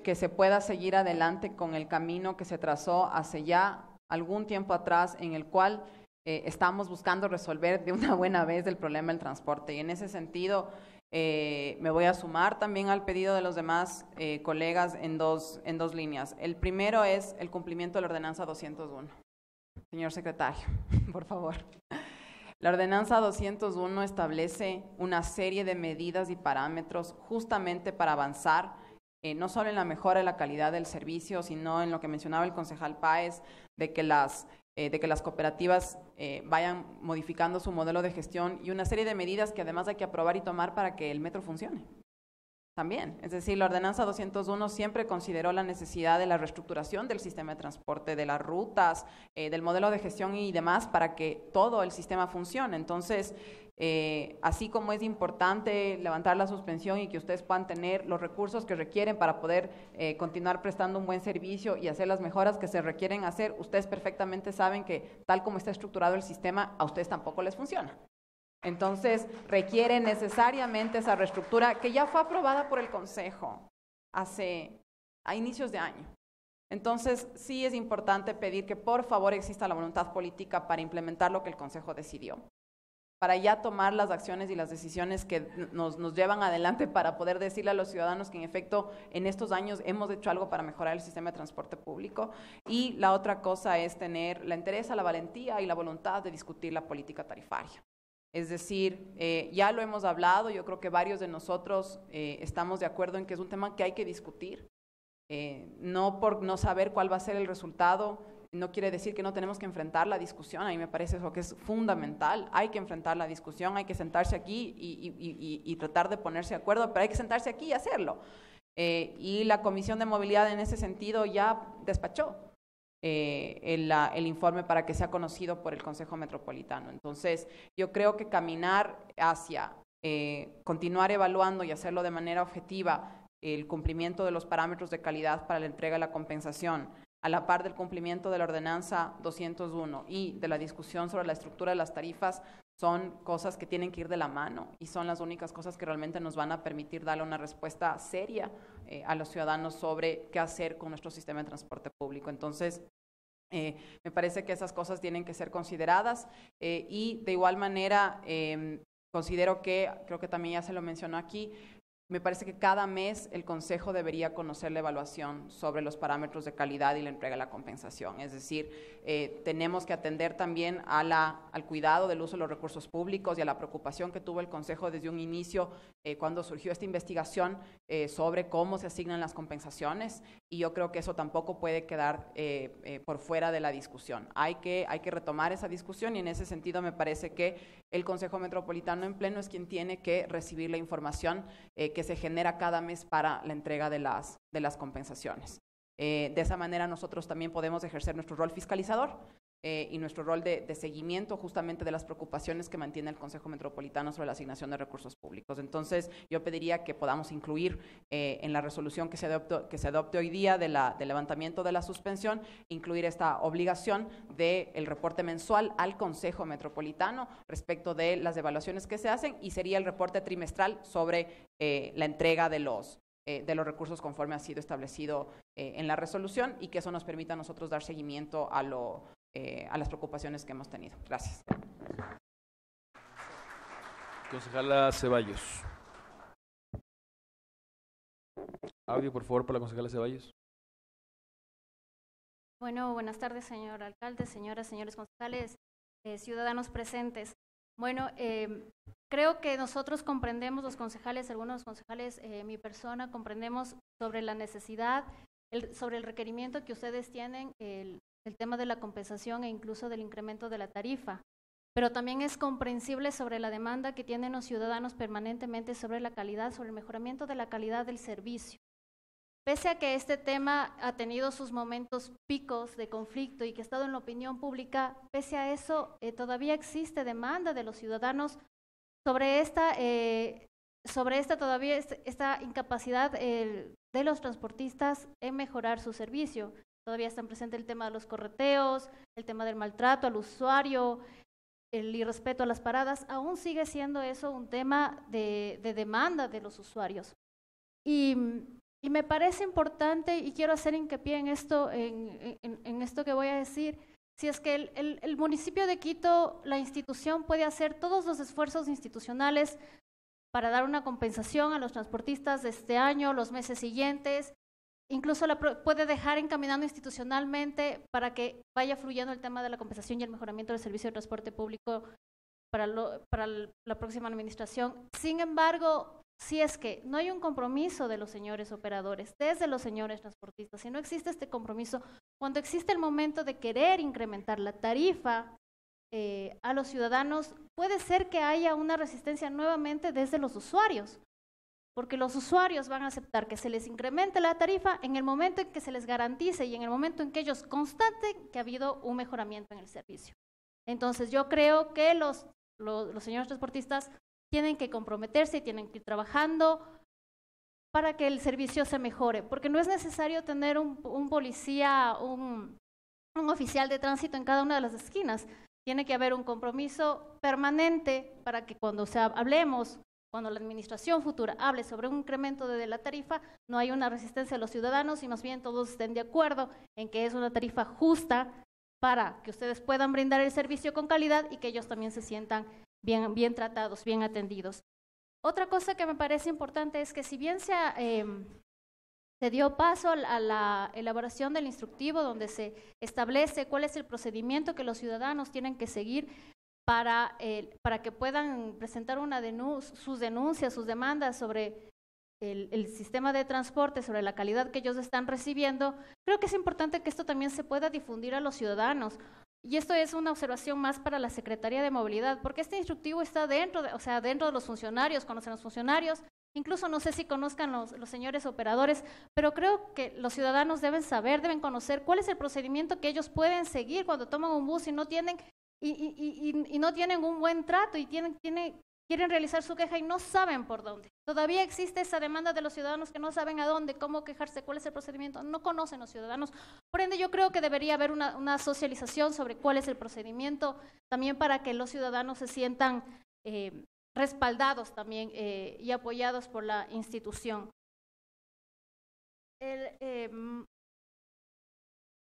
que se pueda seguir adelante con el camino que se trazó hace ya algún tiempo atrás, en el cual estamos buscando resolver de una buena vez el problema del transporte. Y en ese sentido, me voy a sumar también al pedido de los demás colegas en dos líneas. El primero es el cumplimiento de la ordenanza 201. Señor secretario, por favor. La ordenanza 201 establece una serie de medidas y parámetros justamente para avanzar no solo en la mejora de la calidad del servicio, sino en lo que mencionaba el concejal Páez, de que las cooperativas vayan modificando su modelo de gestión y una serie de medidas que además hay que aprobar y tomar para que el metro funcione. También, es decir, la ordenanza 201 siempre consideró la necesidad de la reestructuración del sistema de transporte, de las rutas, del modelo de gestión y demás para que todo el sistema funcione. Entonces, así como es importante levantar la suspensión y que ustedes puedan tener los recursos que requieren para poder continuar prestando un buen servicio y hacer las mejoras que se requieren hacer, ustedes perfectamente saben que tal como está estructurado el sistema, a ustedes tampoco les funciona. Entonces, requiere necesariamente esa reestructura que ya fue aprobada por el Consejo a inicios de año. Entonces, sí es importante pedir que por favor exista la voluntad política para implementar lo que el Consejo decidió, para ya tomar las acciones y las decisiones que nos llevan adelante para poder decirle a los ciudadanos que en efecto en estos años hemos hecho algo para mejorar el sistema de transporte público. Y la otra cosa es tener la entereza, la valentía y la voluntad de discutir la política tarifaria. Es decir, ya lo hemos hablado, yo creo que varios de nosotros estamos de acuerdo en que es un tema que hay que discutir. No por no saber cuál va a ser el resultado, no quiere decir que no tenemos que enfrentar la discusión. A mí me parece eso que es fundamental. Hay que enfrentar la discusión, hay que sentarse aquí y tratar de ponerse de acuerdo, pero hay que sentarse aquí y hacerlo. Y la Comisión de Movilidad en ese sentido ya despachó el informe para que sea conocido por el Consejo Metropolitano. Entonces, yo creo que caminar hacia continuar evaluando y hacerlo de manera objetiva el cumplimiento de los parámetros de calidad para la entrega de la compensación, a la par del cumplimiento de la ordenanza 201 y de la discusión sobre la estructura de las tarifas, son cosas que tienen que ir de la mano y son las únicas cosas que realmente nos van a permitir darle una respuesta seria a los ciudadanos sobre qué hacer con nuestro sistema de transporte público. Entonces, me parece que esas cosas tienen que ser consideradas y de igual manera considero que, creo que también ya se lo mencionó aquí, me parece que cada mes el Consejo debería conocer la evaluación sobre los parámetros de calidad y la entrega de la compensación. Es decir, tenemos que atender también al cuidado del uso de los recursos públicos y a la preocupación que tuvo el Consejo desde un inicio cuando surgió esta investigación sobre cómo se asignan las compensaciones, y yo creo que eso tampoco puede quedar por fuera de la discusión. Hay que retomar esa discusión y en ese sentido me parece que el Consejo Metropolitano en pleno es quien tiene que recibir la información que se genera cada mes para la entrega de las compensaciones. De esa manera nosotros también podemos ejercer nuestro rol fiscalizador y nuestro rol de seguimiento justamente de las preocupaciones que mantiene el Consejo Metropolitano sobre la asignación de recursos públicos. Entonces, yo pediría que podamos incluir en la resolución que se adopte hoy día del levantamiento de la suspensión, incluir esta obligación del reporte mensual al Consejo Metropolitano respecto de las evaluaciones que se hacen, y sería el reporte trimestral sobre la entrega de los recursos conforme ha sido establecido en la resolución, y que eso nos permita a nosotros dar seguimiento a las preocupaciones que hemos tenido. Gracias. Concejala Ceballos. Audio, por favor, para la concejala Ceballos. Bueno, buenas tardes, señor alcalde, señoras, señores concejales, ciudadanos presentes. Bueno, creo que nosotros comprendemos, los concejales, algunos concejales, mi persona, comprendemos sobre la necesidad, sobre el requerimiento que ustedes tienen, el tema de la compensación e incluso del incremento de la tarifa. Pero también es comprensible sobre la demanda que tienen los ciudadanos permanentemente sobre la calidad, sobre el mejoramiento de la calidad del servicio. Pese a que este tema ha tenido sus momentos picos de conflicto y que ha estado en la opinión pública, pese a eso todavía existe demanda de los ciudadanos sobre esta incapacidad de los transportistas en mejorar su servicio. Todavía están presentes el tema de los correteos, el tema del maltrato al usuario, el irrespeto a las paradas. Aún sigue siendo eso un tema de demanda de los usuarios. Y me parece importante, y quiero hacer hincapié en esto, en esto que voy a decir, si es que el municipio de Quito, la institución, puede hacer todos los esfuerzos institucionales para dar una compensación a los transportistas de este año, los meses siguientes, incluso puede dejar encaminando institucionalmente para que vaya fluyendo el tema de la compensación y el mejoramiento del servicio de transporte público para la próxima administración. Sin embargo, si es que no hay un compromiso de los señores operadores, desde los señores transportistas, si no existe este compromiso, cuando existe el momento de querer incrementar la tarifa a los ciudadanos, puede ser que haya una resistencia nuevamente desde los usuarios, porque los usuarios van a aceptar que se les incremente la tarifa en el momento en que se les garantice y en el momento en que ellos constaten que ha habido un mejoramiento en el servicio. Entonces yo creo que los señores transportistas tienen que comprometerse y tienen que ir trabajando para que el servicio se mejore, porque no es necesario tener un policía, un oficial de tránsito en cada una de las esquinas. Tiene que haber un compromiso permanente para que cuando hablemos, cuando la administración futura hable sobre un incremento de la tarifa, no haya una resistencia de los ciudadanos y más bien todos estén de acuerdo en que es una tarifa justa para que ustedes puedan brindar el servicio con calidad y que ellos también se sientan bien tratados, bien atendidos. Otra cosa que me parece importante es que si bien se dio paso a la elaboración del instructivo donde se establece cuál es el procedimiento que los ciudadanos tienen que seguir para que puedan presentar sus denuncias, sus demandas sobre el sistema de transporte, sobre la calidad que ellos están recibiendo. Creo que es importante que esto también se pueda difundir a los ciudadanos. Y esto es una observación más para la Secretaría de Movilidad, porque este instructivo está dentro de los funcionarios, conocen los funcionarios, incluso no sé si conozcan los señores operadores, pero creo que los ciudadanos deben saber, deben conocer cuál es el procedimiento que ellos pueden seguir cuando toman un bus y no tienen un buen trato y quieren realizar su queja y no saben por dónde. Todavía existe esa demanda de los ciudadanos que no saben a dónde, cómo quejarse, cuál es el procedimiento, no conocen los ciudadanos. Por ende, yo creo que debería haber una socialización sobre cuál es el procedimiento, también para que los ciudadanos se sientan respaldados también y apoyados por la institución.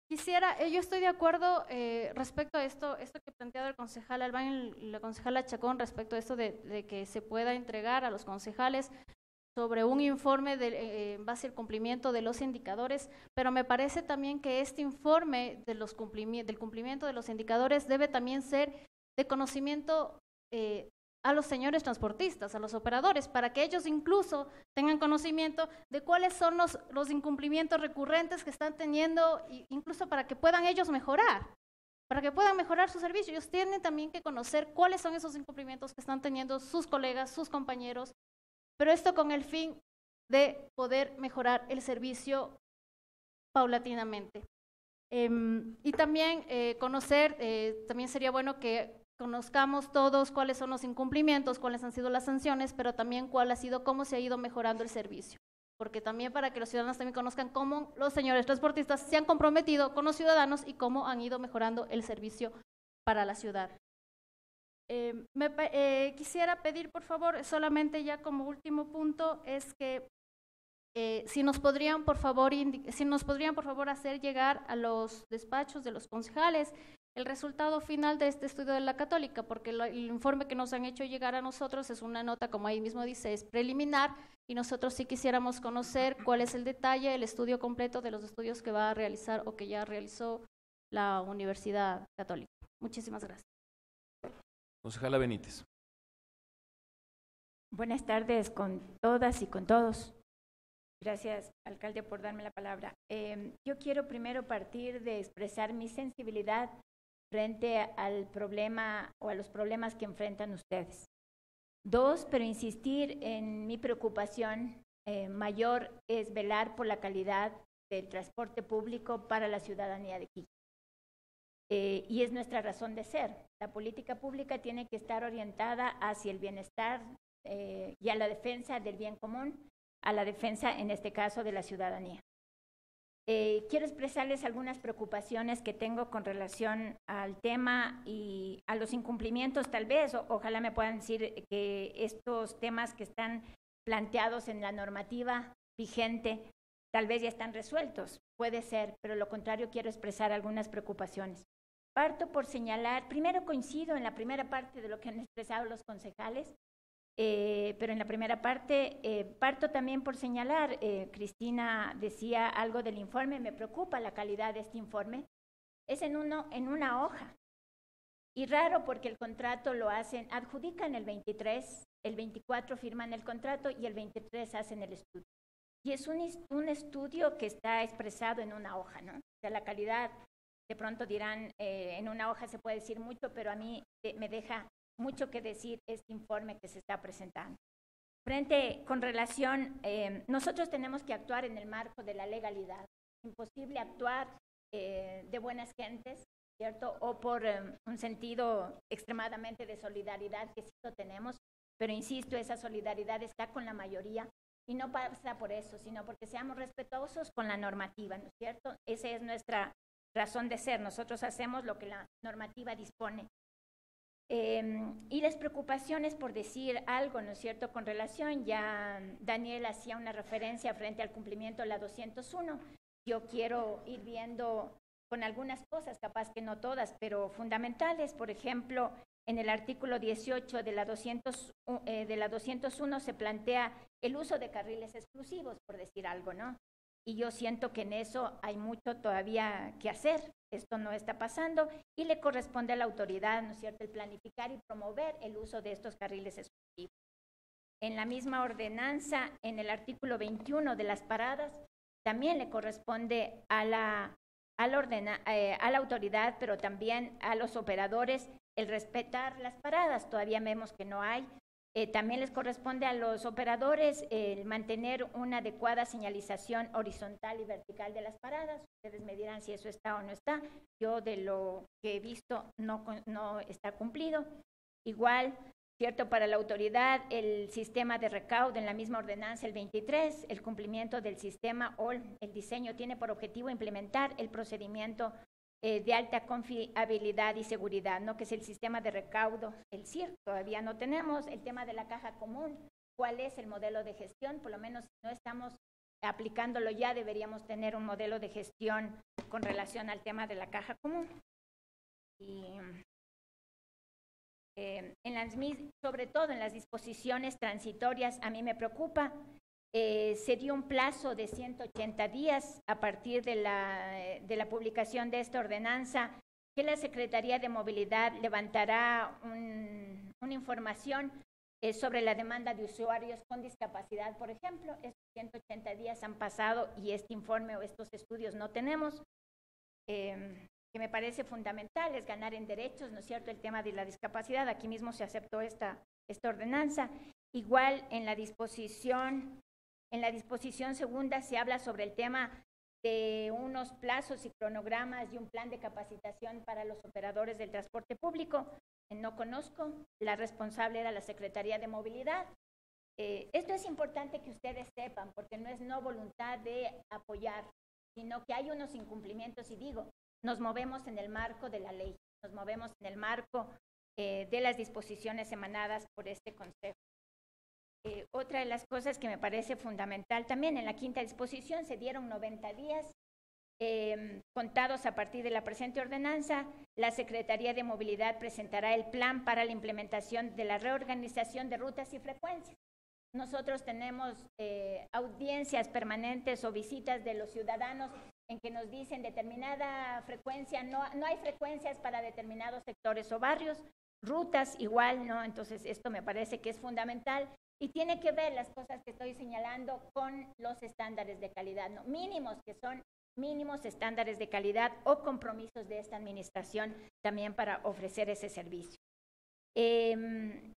Yo estoy de acuerdo respecto a esto que ha planteado el concejal Albán y la concejala Chacón respecto a esto de que se pueda entregar a los concejales sobre un informe en base al cumplimiento de los indicadores, pero me parece también que este informe del cumplimiento de los indicadores debe también ser de conocimiento a los señores transportistas, a los operadores, para que ellos incluso tengan conocimiento de cuáles son los incumplimientos recurrentes que están teniendo, incluso para que puedan ellos mejorar, para que puedan mejorar su servicio. Ellos tienen también que conocer cuáles son esos incumplimientos que están teniendo sus colegas, sus compañeros, pero esto con el fin de poder mejorar el servicio paulatinamente. Y también también sería bueno que conozcamos todos cuáles son los incumplimientos, cuáles han sido las sanciones, pero también cómo se ha ido mejorando el servicio. Porque también para que los ciudadanos también conozcan cómo los señores transportistas se han comprometido con los ciudadanos y cómo han ido mejorando el servicio para la ciudad. Quisiera pedir, por favor, solamente ya como último punto, es que si nos podrían por favor hacer llegar a los despachos de los concejales el resultado final de este estudio de la Católica, porque el informe que nos han hecho llegar a nosotros es una nota, como ahí mismo dice, es preliminar, y nosotros sí quisiéramos conocer cuál es el detalle, el estudio completo de los estudios que va a realizar o que ya realizó la Universidad Católica. Muchísimas gracias. Concejala Benítez. Buenas tardes con todas y con todos. Gracias, alcalde, por darme la palabra. Yo quiero primero partir de expresar mi sensibilidad frente al problema o a los problemas que enfrentan ustedes. Dos, pero insistir en mi preocupación mayor es velar por la calidad del transporte público para la ciudadanía de Quito. Y es nuestra razón de ser. La política pública tiene que estar orientada hacia el bienestar y a la defensa del bien común, a la defensa, en este caso, de la ciudadanía. Quiero expresarles algunas preocupaciones que tengo con relación al tema y a los incumplimientos, tal vez, ojalá me puedan decir que estos temas que están planteados en la normativa vigente tal vez ya están resueltos, puede ser, pero lo contrario, quiero expresar algunas preocupaciones. Parto por señalar, primero coincido en la primera parte de lo que han expresado los concejales, pero en la primera parte parto también por señalar, Cristina decía algo del informe, me preocupa la calidad de este informe, es en una hoja, y raro porque el contrato lo hacen, adjudican el 23, el 24 firman el contrato y el 23 hacen el estudio. Y es un estudio que está expresado en una hoja, ¿no? O sea, la calidad, de pronto dirán, en una hoja se puede decir mucho, pero a mí me deja mucho que decir este informe que se está presentando. Con relación, nosotros tenemos que actuar en el marco de la legalidad. Es imposible actuar de buenas gentes, ¿cierto? O por un sentido extremadamente de solidaridad, que sí lo tenemos, pero insisto, esa solidaridad está con la mayoría y no pasa por eso, sino porque seamos respetuosos con la normativa, ¿no es cierto? Esa es nuestra razón de ser. Nosotros hacemos lo que la normativa dispone. Y las preocupaciones, por decir algo, ¿no es cierto?, con relación, ya Daniel hacía una referencia frente al cumplimiento de la 201. Yo quiero ir viendo con algunas cosas, capaz que no todas, pero fundamentales. Por ejemplo, en el artículo 18 de la 201 se plantea el uso de carriles exclusivos, por decir algo, ¿no? Y yo siento que en eso hay mucho todavía que hacer. Esto no está pasando y le corresponde a la autoridad, ¿no es cierto?, el planificar y promover el uso de estos carriles exclusivos. En la misma ordenanza, en el artículo 21 de las paradas, también le corresponde a la autoridad, pero también a los operadores, el respetar las paradas. Todavía vemos que no hay. También les corresponde a los operadores el mantener una adecuada señalización horizontal y vertical de las paradas. Ustedes me dirán si eso está o no está. Yo, de lo que he visto, no está cumplido. Igual, cierto, para la autoridad, el sistema de recaudo en la misma ordenanza, el 23, el cumplimiento del sistema o el diseño tiene por objetivo implementar el procedimiento de alta confiabilidad y seguridad, ¿no?, que es el sistema de recaudo, el CIR. Todavía no tenemos el tema de la caja común. ¿Cuál es el modelo de gestión? Por lo menos, si no estamos aplicándolo ya, deberíamos tener un modelo de gestión con relación al tema de la caja común. Y sobre todo en las disposiciones transitorias, a mí me preocupa. Se dio un plazo de 180 días a partir de la publicación de esta ordenanza, que la Secretaría de Movilidad levantará una información sobre la demanda de usuarios con discapacidad, por ejemplo. Estos 180 días han pasado y este informe o estos estudios no tenemos, que me parece fundamental, es ganar en derechos, ¿no es cierto?, el tema de la discapacidad. Aquí mismo se aceptó esta ordenanza. Igual en la disposición segunda se habla sobre el tema de unos plazos y cronogramas y un plan de capacitación para los operadores del transporte público. No conozco, la responsable era la Secretaría de Movilidad. Esto es importante que ustedes sepan, porque no es no voluntad de apoyar, sino que hay unos incumplimientos, y digo, nos movemos en el marco de la ley, nos movemos en el marco de las disposiciones emanadas por este Consejo. Otra de las cosas que me parece fundamental también, en la quinta disposición se dieron 90 días contados a partir de la presente ordenanza. La Secretaría de Movilidad presentará el plan para la implementación de la reorganización de rutas y frecuencias. Nosotros tenemos audiencias permanentes o visitas de los ciudadanos en que nos dicen determinada frecuencia, no hay frecuencias para determinados sectores o barrios, rutas igual, ¿no? Entonces esto me parece que es fundamental. Y tiene que ver las cosas que estoy señalando con los estándares de calidad, ¿no?, mínimos, que son mínimos estándares de calidad o compromisos de esta administración también para ofrecer ese servicio. En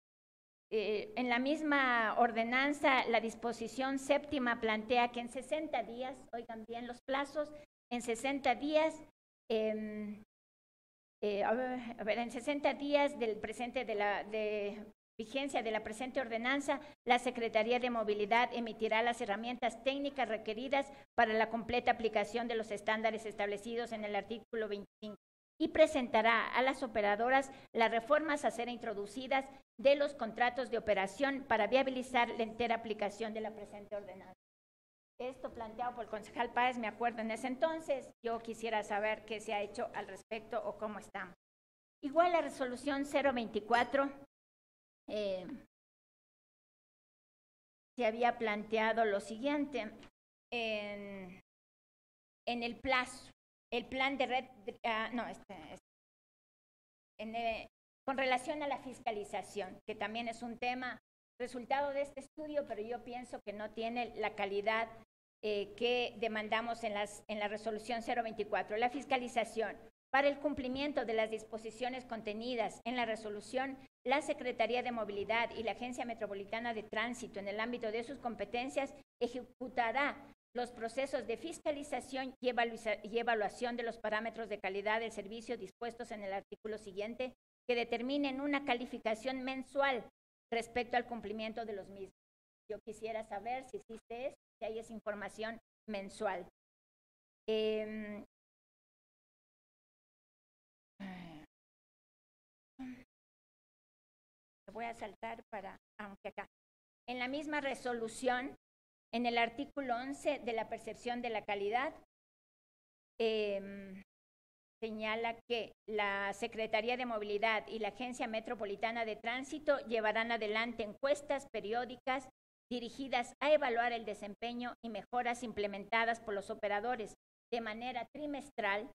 la misma ordenanza, la disposición séptima plantea que en 60 días, oigan bien los plazos, en 60 días, en 60 días del presente de vigencia de la presente ordenanza, la Secretaría de Movilidad emitirá las herramientas técnicas requeridas para la completa aplicación de los estándares establecidos en el artículo 25 y presentará a las operadoras las reformas a ser introducidas de los contratos de operación para viabilizar la entera aplicación de la presente ordenanza. Esto planteado por el concejal Páez, me acuerdo en ese entonces. Yo quisiera saber qué se ha hecho al respecto o cómo estamos. Igual la resolución 024 se había planteado lo siguiente en el plazo, el plan de red, con relación a la fiscalización, que también es un tema resultado de este estudio, pero yo pienso que no tiene la calidad que demandamos en la resolución 024. La fiscalización. Para el cumplimiento de las disposiciones contenidas en la resolución, la Secretaría de Movilidad y la Agencia Metropolitana de Tránsito, en el ámbito de sus competencias, ejecutará los procesos de fiscalización y evaluación de los parámetros de calidad del servicio dispuestos en el artículo siguiente, que determinen una calificación mensual respecto al cumplimiento de los mismos. Yo quisiera saber si existe eso, si hay esa información mensual. Voy a saltar aunque acá. En la misma resolución, en el artículo 11 de la percepción de la calidad, señala que la Secretaría de Movilidad y la Agencia Metropolitana de Tránsito llevarán adelante encuestas periódicas dirigidas a evaluar el desempeño y mejoras implementadas por los operadores de manera trimestral,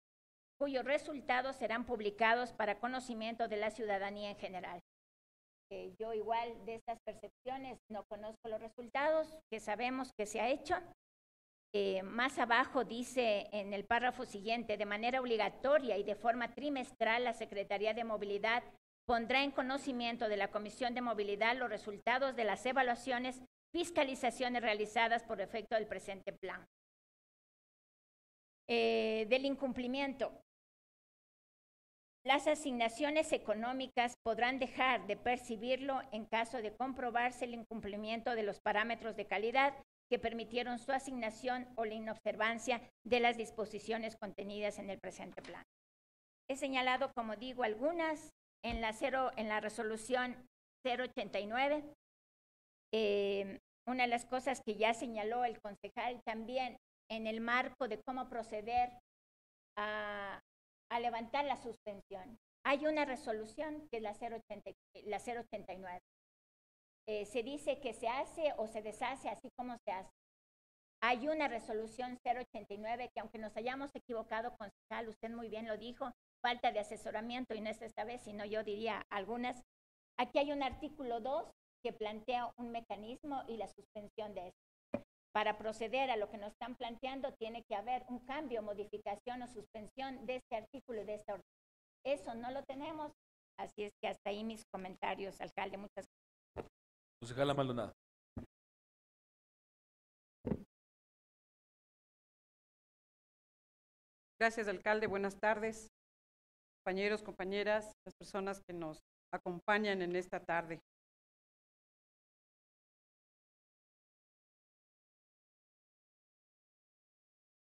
cuyos resultados serán publicados para conocimiento de la ciudadanía en general. Yo igual de estas percepciones no conozco los resultados, que sabemos que se ha hecho. Más abajo dice en el párrafo siguiente, de manera obligatoria y de forma trimestral, la Secretaría de Movilidad pondrá en conocimiento de la Comisión de Movilidad los resultados de las evaluaciones, fiscalizaciones realizadas por efecto del presente plan. Del incumplimiento. Las asignaciones económicas podrán dejar de percibirlo en caso de comprobarse el incumplimiento de los parámetros de calidad que permitieron su asignación o la inobservancia de las disposiciones contenidas en el presente plan. He señalado, como digo, algunas en la resolución 089. Una de las cosas que ya señaló el concejal también en el marco de cómo proceder a levantar la suspensión. Hay una resolución que es la 089. Se dice que se hace o se deshace así como se hace. Hay una resolución 089 que, aunque nos hayamos equivocado, concejal, usted muy bien lo dijo, falta de asesoramiento, y no es esta vez, sino yo diría algunas. Aquí hay un artículo 2 que plantea un mecanismo y la suspensión de esto. Para proceder a lo que nos están planteando, tiene que haber un cambio, modificación o suspensión de este artículo y de esta orden. Eso no lo tenemos, así es que hasta ahí mis comentarios, alcalde. Muchas gracias. Concejala Maldonado. Gracias, alcalde. Buenas tardes, compañeros, compañeras, las personas que nos acompañan en esta tarde.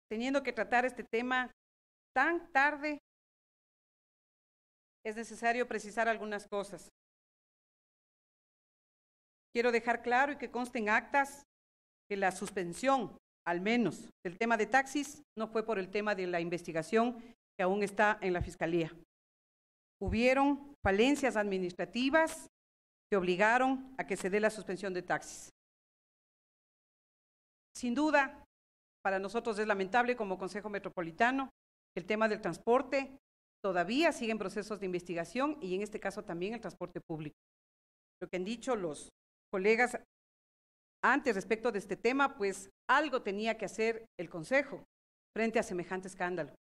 Teniendo que tratar este tema tan tarde, es necesario precisar algunas cosas. Quiero dejar claro y que conste en actas que la suspensión, al menos, del tema de taxis, no fue por el tema de la investigación que aún está en la Fiscalía. Hubieron falencias administrativas que obligaron a que se dé la suspensión de taxis. Sin duda, para nosotros es lamentable como Consejo Metropolitano que el tema del transporte todavía sigue en procesos de investigación, y en este caso también el transporte público. Lo que han dicho los colegas antes respecto de este tema, pues algo tenía que hacer el Consejo frente a semejante escándalo,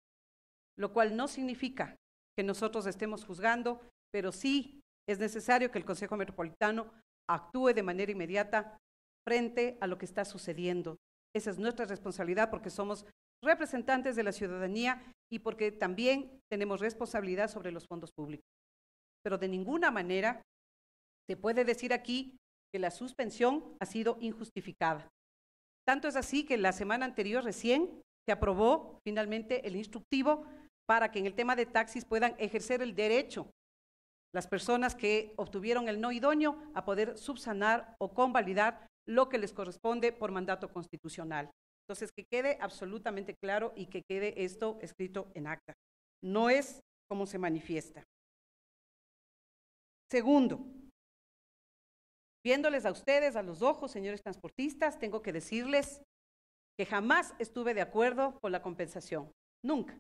lo cual no significa que nosotros estemos juzgando, pero sí es necesario que el Consejo Metropolitano actúe de manera inmediata frente a lo que está sucediendo. Esa es nuestra responsabilidad, porque somos representantes de la ciudadanía y porque también tenemos responsabilidad sobre los fondos públicos. Pero de ninguna manera se puede decir aquí que la suspensión ha sido injustificada. Tanto es así que la semana anterior recién se aprobó finalmente el instructivo para que en el tema de taxis puedan ejercer el derecho las personas que obtuvieron el no idóneo a poder subsanar o convalidar lo que les corresponde por mandato constitucional. Entonces, que quede absolutamente claro y que quede esto escrito en acta. No es como se manifiesta. Segundo, viéndoles a ustedes a los ojos, señores transportistas, tengo que decirles que jamás estuve de acuerdo con la compensación. Nunca.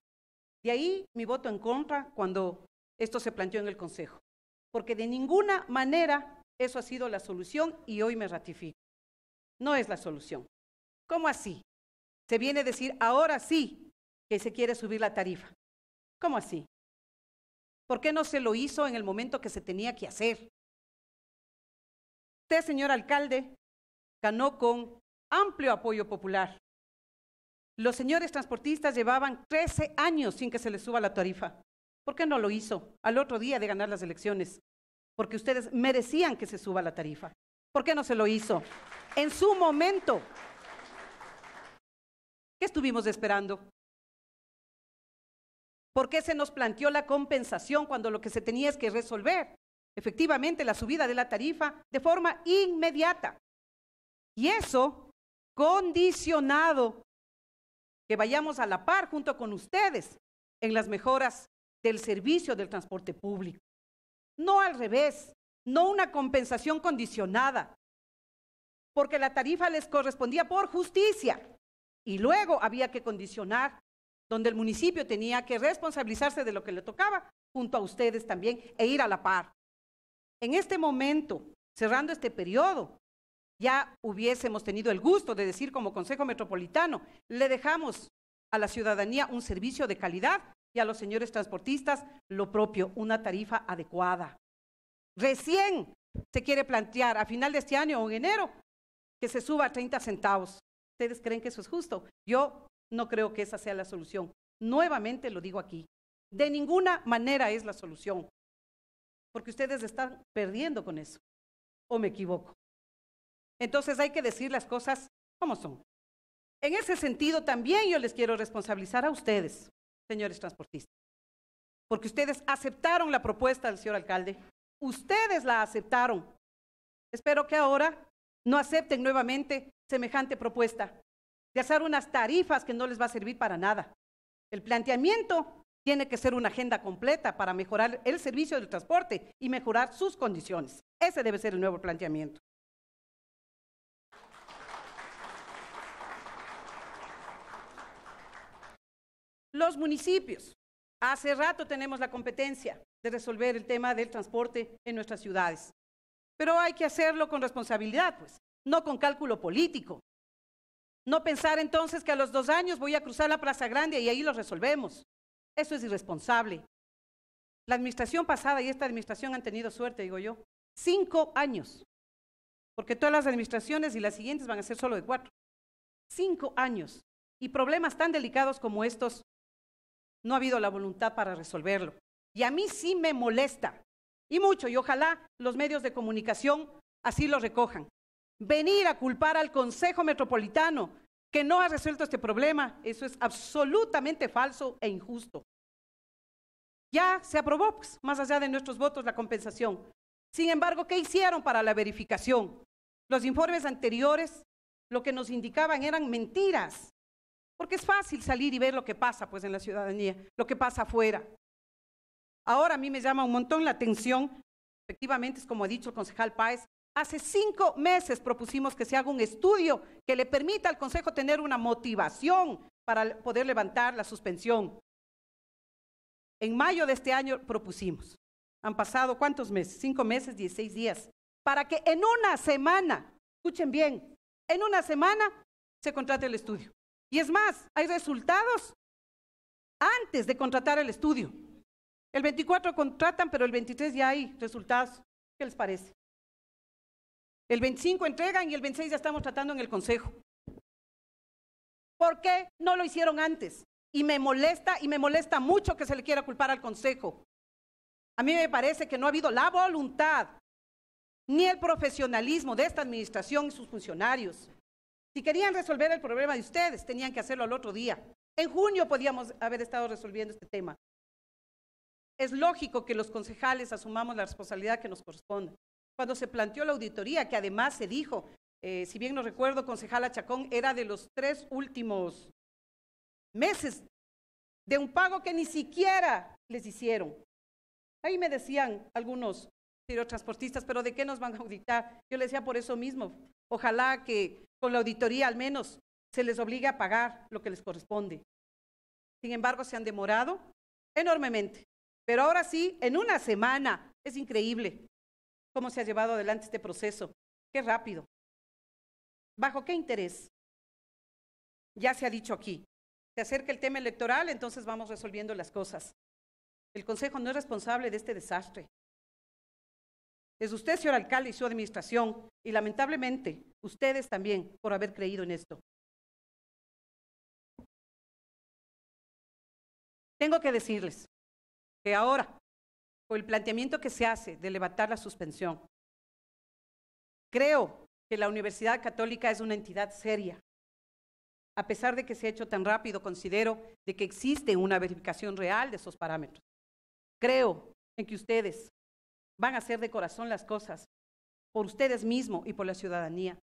De ahí mi voto en contra cuando esto se planteó en el Consejo. Porque de ninguna manera eso ha sido la solución y hoy me ratifico. No es la solución. ¿Cómo así? Se viene a decir ahora sí que se quiere subir la tarifa. ¿Cómo así? ¿Por qué no se lo hizo en el momento que se tenía que hacer? Usted, señor alcalde, ganó con amplio apoyo popular. Los señores transportistas llevaban 13 años sin que se les suba la tarifa. ¿Por qué no lo hizo al otro día de ganar las elecciones? Porque ustedes merecían que se suba la tarifa. ¿Por qué no se lo hizo en su momento? ¿Qué estuvimos esperando? ¿Por qué se nos planteó la compensación cuando lo que se tenía es que resolver efectivamente la subida de la tarifa de forma inmediata? Y eso condicionado que vayamos a la par junto con ustedes en las mejoras del servicio del transporte público. No al revés, no una compensación condicionada, porque la tarifa les correspondía por justicia y luego había que condicionar, donde el municipio tenía que responsabilizarse de lo que le tocaba junto a ustedes también e ir a la par. En este momento, cerrando este periodo, ya hubiésemos tenido el gusto de decir como Consejo Metropolitano, le dejamos a la ciudadanía un servicio de calidad y a los señores transportistas lo propio, una tarifa adecuada. Recién se quiere plantear a final de este año o en enero que se suba a 30 centavos. ¿Ustedes creen que eso es justo? Yo no creo que esa sea la solución. Nuevamente lo digo aquí. De ninguna manera es la solución, porque ustedes están perdiendo con eso. ¿O me equivoco? Entonces hay que decir las cosas como son. En ese sentido también yo les quiero responsabilizar a ustedes, señores transportistas, porque ustedes aceptaron la propuesta del señor alcalde, ustedes la aceptaron. Espero que ahora no acepten nuevamente semejante propuesta de hacer unas tarifas que no les va a servir para nada. El planteamiento tiene que ser una agenda completa para mejorar el servicio del transporte y mejorar sus condiciones. Ese debe ser el nuevo planteamiento. Los municipios. Hace rato tenemos la competencia de resolver el tema del transporte en nuestras ciudades. Pero hay que hacerlo con responsabilidad, pues, no con cálculo político. No pensar entonces que a los 2 años voy a cruzar la Plaza Grande y ahí lo resolvemos. Eso es irresponsable. La administración pasada y esta administración han tenido suerte, digo yo. 5 años. Porque todas las administraciones y las siguientes van a ser solo de 4. 5 años. Y problemas tan delicados como estos, no ha habido la voluntad para resolverlo. Y a mí sí me molesta, y mucho, y ojalá los medios de comunicación así lo recojan. Venir a culpar al Consejo Metropolitano que no ha resuelto este problema, eso es absolutamente falso e injusto. Ya se aprobó, pues, más allá de nuestros votos, la compensación. Sin embargo, ¿qué hicieron para la verificación? Los informes anteriores lo que nos indicaban eran mentiras. Porque es fácil salir y ver lo que pasa pues en la ciudadanía, lo que pasa afuera. Ahora a mí me llama un montón la atención, efectivamente es como ha dicho el concejal Páez, hace 5 meses propusimos que se haga un estudio que le permita al Consejo tener una motivación para poder levantar la suspensión. En mayo de este año propusimos, han pasado ¿cuántos meses? 5 meses, 16 días, para que en una semana, escuchen bien, en una semana se contrate el estudio. Y es más, hay resultados antes de contratar el estudio. El 24 contratan, pero el 23 ya hay resultados. ¿Qué les parece? El 25 entregan y el 26 ya estamos tratando en el Consejo. ¿Por qué no lo hicieron antes? Y me molesta mucho que se le quiera culpar al Consejo. A mí me parece que no ha habido la voluntad ni el profesionalismo de esta administración y sus funcionarios. Si querían resolver el problema de ustedes, tenían que hacerlo al otro día. En junio podíamos haber estado resolviendo este tema. Es lógico que los concejales asumamos la responsabilidad que nos corresponde. Cuando se planteó la auditoría, que además se dijo, si bien no recuerdo, concejala Chacón, era de los 3 últimos meses de un pago que ni siquiera les hicieron. Ahí me decían algunos transportistas, pero ¿de qué nos van a auditar? Yo les decía por eso mismo, ojalá que con la auditoría al menos se les obligue a pagar lo que les corresponde. Sin embargo, se han demorado enormemente. Pero ahora sí, en una semana, es increíble. cómo se ha llevado adelante este proceso. Qué rápido. ¿Bajo qué interés? Ya se ha dicho aquí. Se acerca el tema electoral, entonces vamos resolviendo las cosas. El Consejo no es responsable de este desastre. Es usted, señor alcalde, y su administración, y lamentablemente ustedes también, por haber creído en esto. Tengo que decirles que ahora, con el planteamiento que se hace de levantar la suspensión, creo que la Universidad Católica es una entidad seria. A pesar de que se ha hecho tan rápido, considero de que existe una verificación real de esos parámetros. Creo en que ustedes van a hacer de corazón las cosas por ustedes mismos y por la ciudadanía.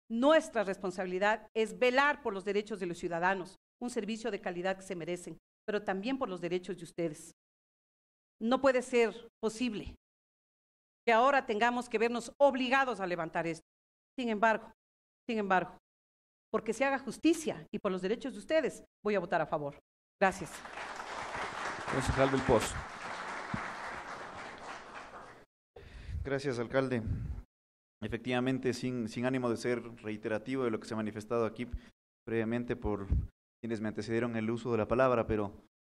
Nuestra responsabilidad es velar por los derechos de los ciudadanos, un servicio de calidad que se merecen, pero también por los derechos de ustedes. No puede ser posible que ahora tengamos que vernos obligados a levantar esto. Sin embargo, porque se haga justicia y por los derechos de ustedes, voy a votar a favor. Gracias. Concejal del Pozo. Gracias, alcalde. Efectivamente, sin ánimo de ser reiterativo de lo que se ha manifestado aquí previamente por quienes me antecedieron en el uso de la palabra, pero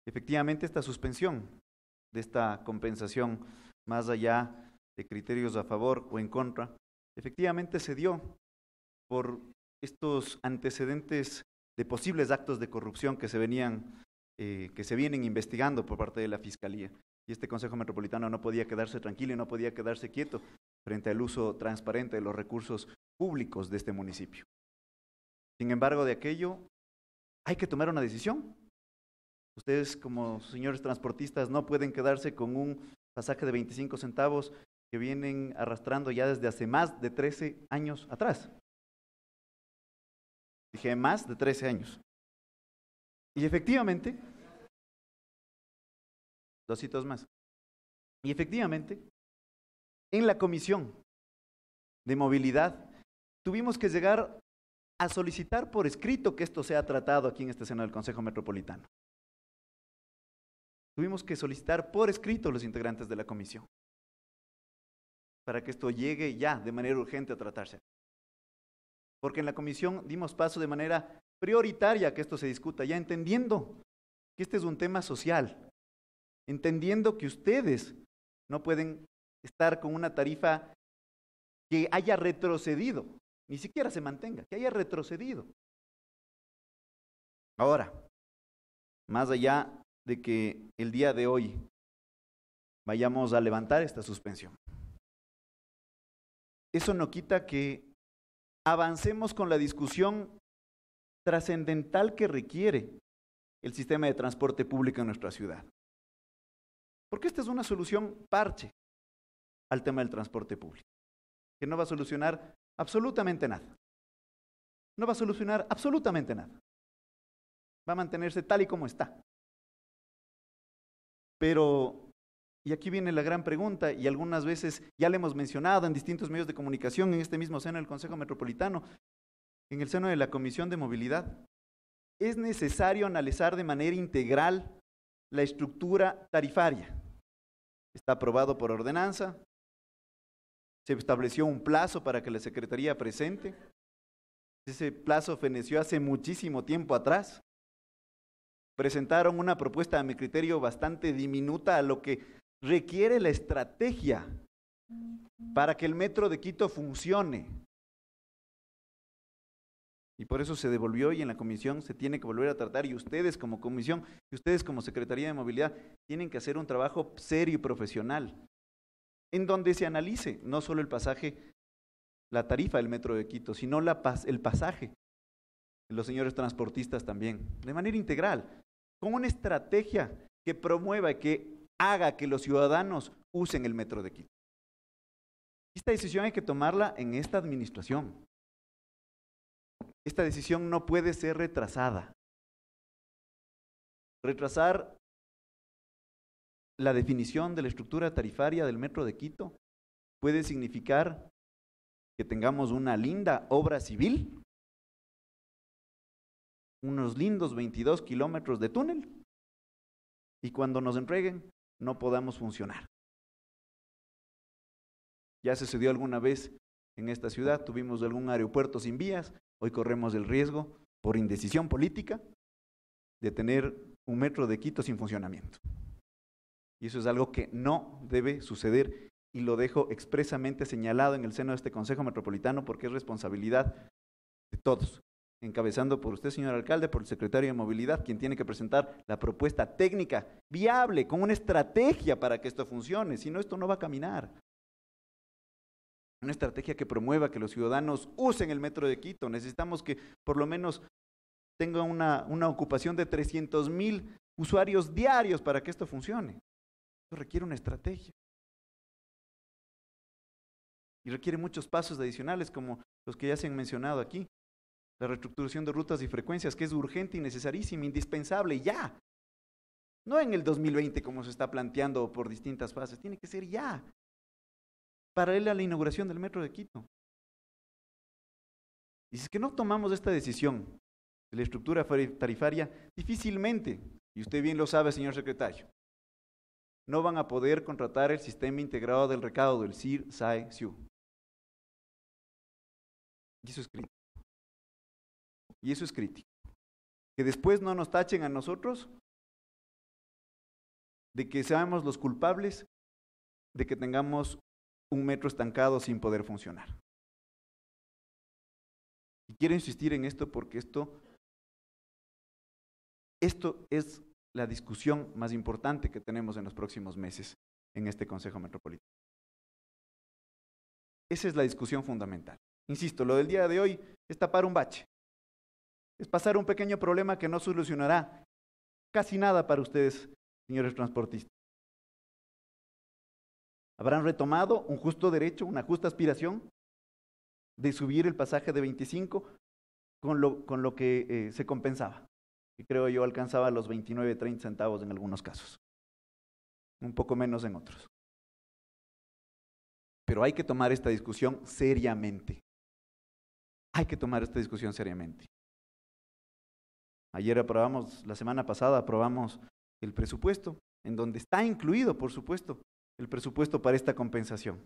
efectivamente esta suspensión de esta compensación, más allá de criterios a favor o en contra, efectivamente se dio por estos antecedentes de posibles actos de corrupción que se vienen investigando por parte de la Fiscalía. Y este Consejo Metropolitano no podía quedarse tranquilo y no podía quedarse quieto frente al uso transparente de los recursos públicos de este municipio. Sin embargo, de aquello hay que tomar una decisión. Ustedes, como señores transportistas, no pueden quedarse con un pasaje de 25 centavos que vienen arrastrando ya desde hace más de 13 años atrás. Dije, más de 13 años. Y efectivamente, 2 hitos más. Y efectivamente, en la Comisión de Movilidad, tuvimos que llegar a solicitar por escrito que esto sea tratado aquí en este seno del Consejo Metropolitano. Tuvimos que solicitar por escrito los integrantes de la comisión para que esto llegue ya de manera urgente a tratarse. Porque en la comisión dimos paso de manera prioritaria a que esto se discuta, ya entendiendo que este es un tema social, entendiendo que ustedes no pueden estar con una tarifa que haya retrocedido, ni siquiera se mantenga, que haya retrocedido. Ahora, más allá de que el día de hoy vayamos a levantar esta suspensión, eso no quita que avancemos con la discusión trascendental que requiere el sistema de transporte público en nuestra ciudad. Porque esta es una solución parche al tema del transporte público, que no va a solucionar absolutamente nada. No va a solucionar absolutamente nada. Va a mantenerse tal y como está. Pero, y aquí viene la gran pregunta, y algunas veces ya le hemos mencionado en distintos medios de comunicación, en este mismo seno del Consejo Metropolitano, en el seno de la Comisión de Movilidad, es necesario analizar de manera integral la estructura tarifaria. Está aprobado por ordenanza, se estableció un plazo para que la Secretaría presente, ese plazo feneció hace muchísimo tiempo atrás. Presentaron una propuesta, a mi criterio, bastante diminuta a lo que requiere la estrategia para que el Metro de Quito funcione. Y por eso se devolvió y en la comisión se tiene que volver a tratar, y ustedes como comisión y ustedes como Secretaría de Movilidad tienen que hacer un trabajo serio y profesional en donde se analice no solo el pasaje, la tarifa del Metro de Quito, sino el pasaje de los señores transportistas también, de manera integral, con una estrategia que promueva y que haga que los ciudadanos usen el Metro de Quito. Esta decisión hay que tomarla en esta administración. Esta decisión no puede ser retrasada. Retrasar la definición de la estructura tarifaria del Metro de Quito puede significar que tengamos una linda obra civil, unos lindos 22 kilómetros de túnel, y cuando nos entreguen no podamos funcionar. Ya sucedió alguna vez en esta ciudad, tuvimos algún aeropuerto sin vías, hoy corremos el riesgo, por indecisión política, de tener un metro de Quito sin funcionamiento. Y eso es algo que no debe suceder y lo dejo expresamente señalado en el seno de este Consejo Metropolitano porque es responsabilidad de todos, encabezando por usted, señor alcalde, por el secretario de Movilidad, quien tiene que presentar la propuesta técnica viable, con una estrategia para que esto funcione, si no, esto no va a caminar. Una estrategia que promueva que los ciudadanos usen el metro de Quito. Necesitamos que por lo menos tenga una ocupación de 300,000 usuarios diarios para que esto funcione. Esto requiere una estrategia. Y requiere muchos pasos adicionales como los que ya se han mencionado aquí. La reestructuración de rutas y frecuencias, que es urgente y necesarísima, indispensable, ya. No en el 2020 como se está planteando por distintas fases, tiene que ser ya. Paralela a la inauguración del metro de Quito. Y si es que no tomamos esta decisión de la estructura tarifaria, difícilmente, y usted bien lo sabe, señor secretario, no van a poder contratar el sistema integrado del recaudo, del SIR, SAE, SIU. Y eso es crítico. Y eso es crítico. Que después no nos tachen a nosotros de que seamos los culpables de que tengamos un metro estancado sin poder funcionar. Y quiero insistir en esto porque esto es la discusión más importante que tenemos en los próximos meses en este Consejo Metropolitano. Esa es la discusión fundamental. Insisto, lo del día de hoy es tapar un bache. Es pasar un pequeño problema que no solucionará casi nada para ustedes, señores transportistas. Habrán retomado un justo derecho, una justa aspiración de subir el pasaje de 25 con lo que se compensaba. Y creo yo alcanzaba los 29.30 centavos en algunos casos. Un poco menos en otros. Pero hay que tomar esta discusión seriamente. Hay que tomar esta discusión seriamente. Ayer la semana pasada aprobamos el presupuesto, en donde está incluido, por supuesto, el presupuesto para esta compensación.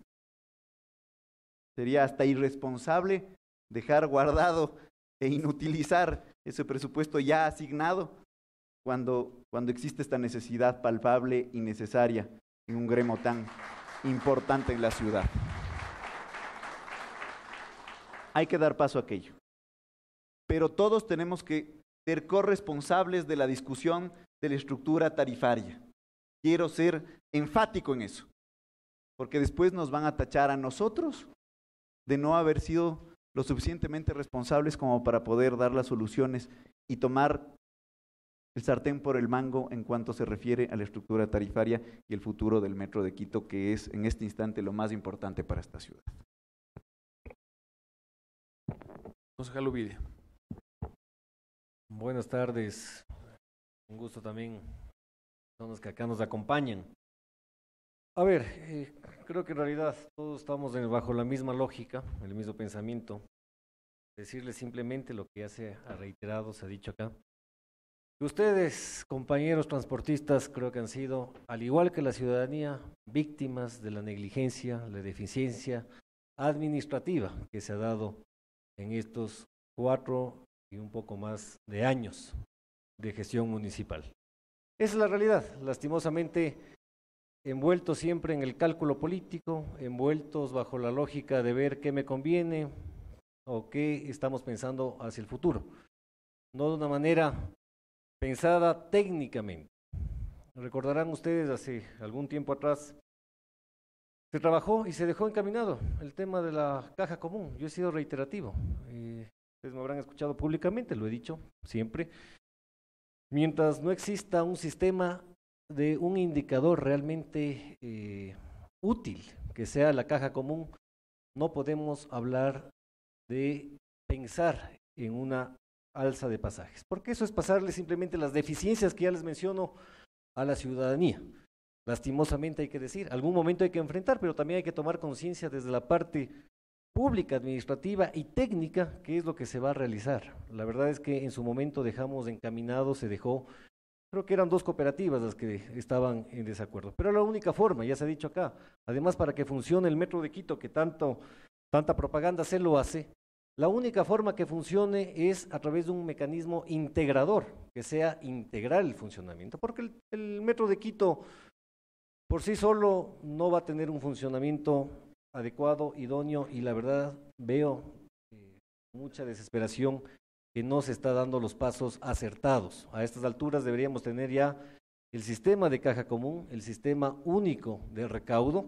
Sería hasta irresponsable dejar guardado e inutilizar ese presupuesto ya asignado cuando existe esta necesidad palpable y necesaria en un gremio tan importante en la ciudad. Hay que dar paso a aquello. Pero todos tenemos que ser corresponsables de la discusión de la estructura tarifaria. Quiero ser enfático en eso, porque después nos van a tachar a nosotros de no haber sido lo suficientemente responsables como para poder dar las soluciones y tomar el sartén por el mango en cuanto se refiere a la estructura tarifaria y el futuro del Metro de Quito, que es en este instante lo más importante para esta ciudad. Concejal Uvidia. Buenas tardes. Un gusto también. Son los que acá nos acompañan. A ver, creo que en realidad todos estamos bajo la misma lógica, el mismo pensamiento. Decirles simplemente lo que ya se ha reiterado, se ha dicho acá. Ustedes, compañeros transportistas, creo que han sido, al igual que la ciudadanía, víctimas de la negligencia, la deficiencia administrativa que se ha dado en estos 4 y un poco más de años de gestión municipal. Esa es la realidad, lastimosamente envueltos siempre en el cálculo político, envueltos bajo la lógica de ver qué me conviene o qué estamos pensando hacia el futuro, no de una manera pensada técnicamente. Recordarán ustedes, hace algún tiempo atrás, se trabajó y se dejó encaminado el tema de la caja común. Yo he sido reiterativo, ustedes me habrán escuchado públicamente, lo he dicho siempre. Mientras no exista un sistema de un indicador realmente útil, que sea la caja común, no podemos hablar de pensar en una alza de pasajes, porque eso es pasarle simplemente las deficiencias que ya les menciono a la ciudadanía. Lastimosamente hay que decir, algún momento hay que enfrentar, pero también hay que tomar conciencia desde la parte pública, administrativa y técnica, qué es lo que se va a realizar. La verdad es que en su momento dejamos encaminado, se dejó creo que eran 2 cooperativas las que estaban en desacuerdo. Pero la única forma, ya se ha dicho acá, además para que funcione el Metro de Quito, que tanta propaganda se lo hace, la única forma que funcione es a través de un mecanismo integrador, que sea integral el funcionamiento, porque el Metro de Quito por sí solo no va a tener un funcionamiento adecuado, idóneo, y la verdad veo mucha desesperación que no se está dando los pasos acertados. A estas alturas deberíamos tener ya el sistema de caja común, el sistema único de recaudo,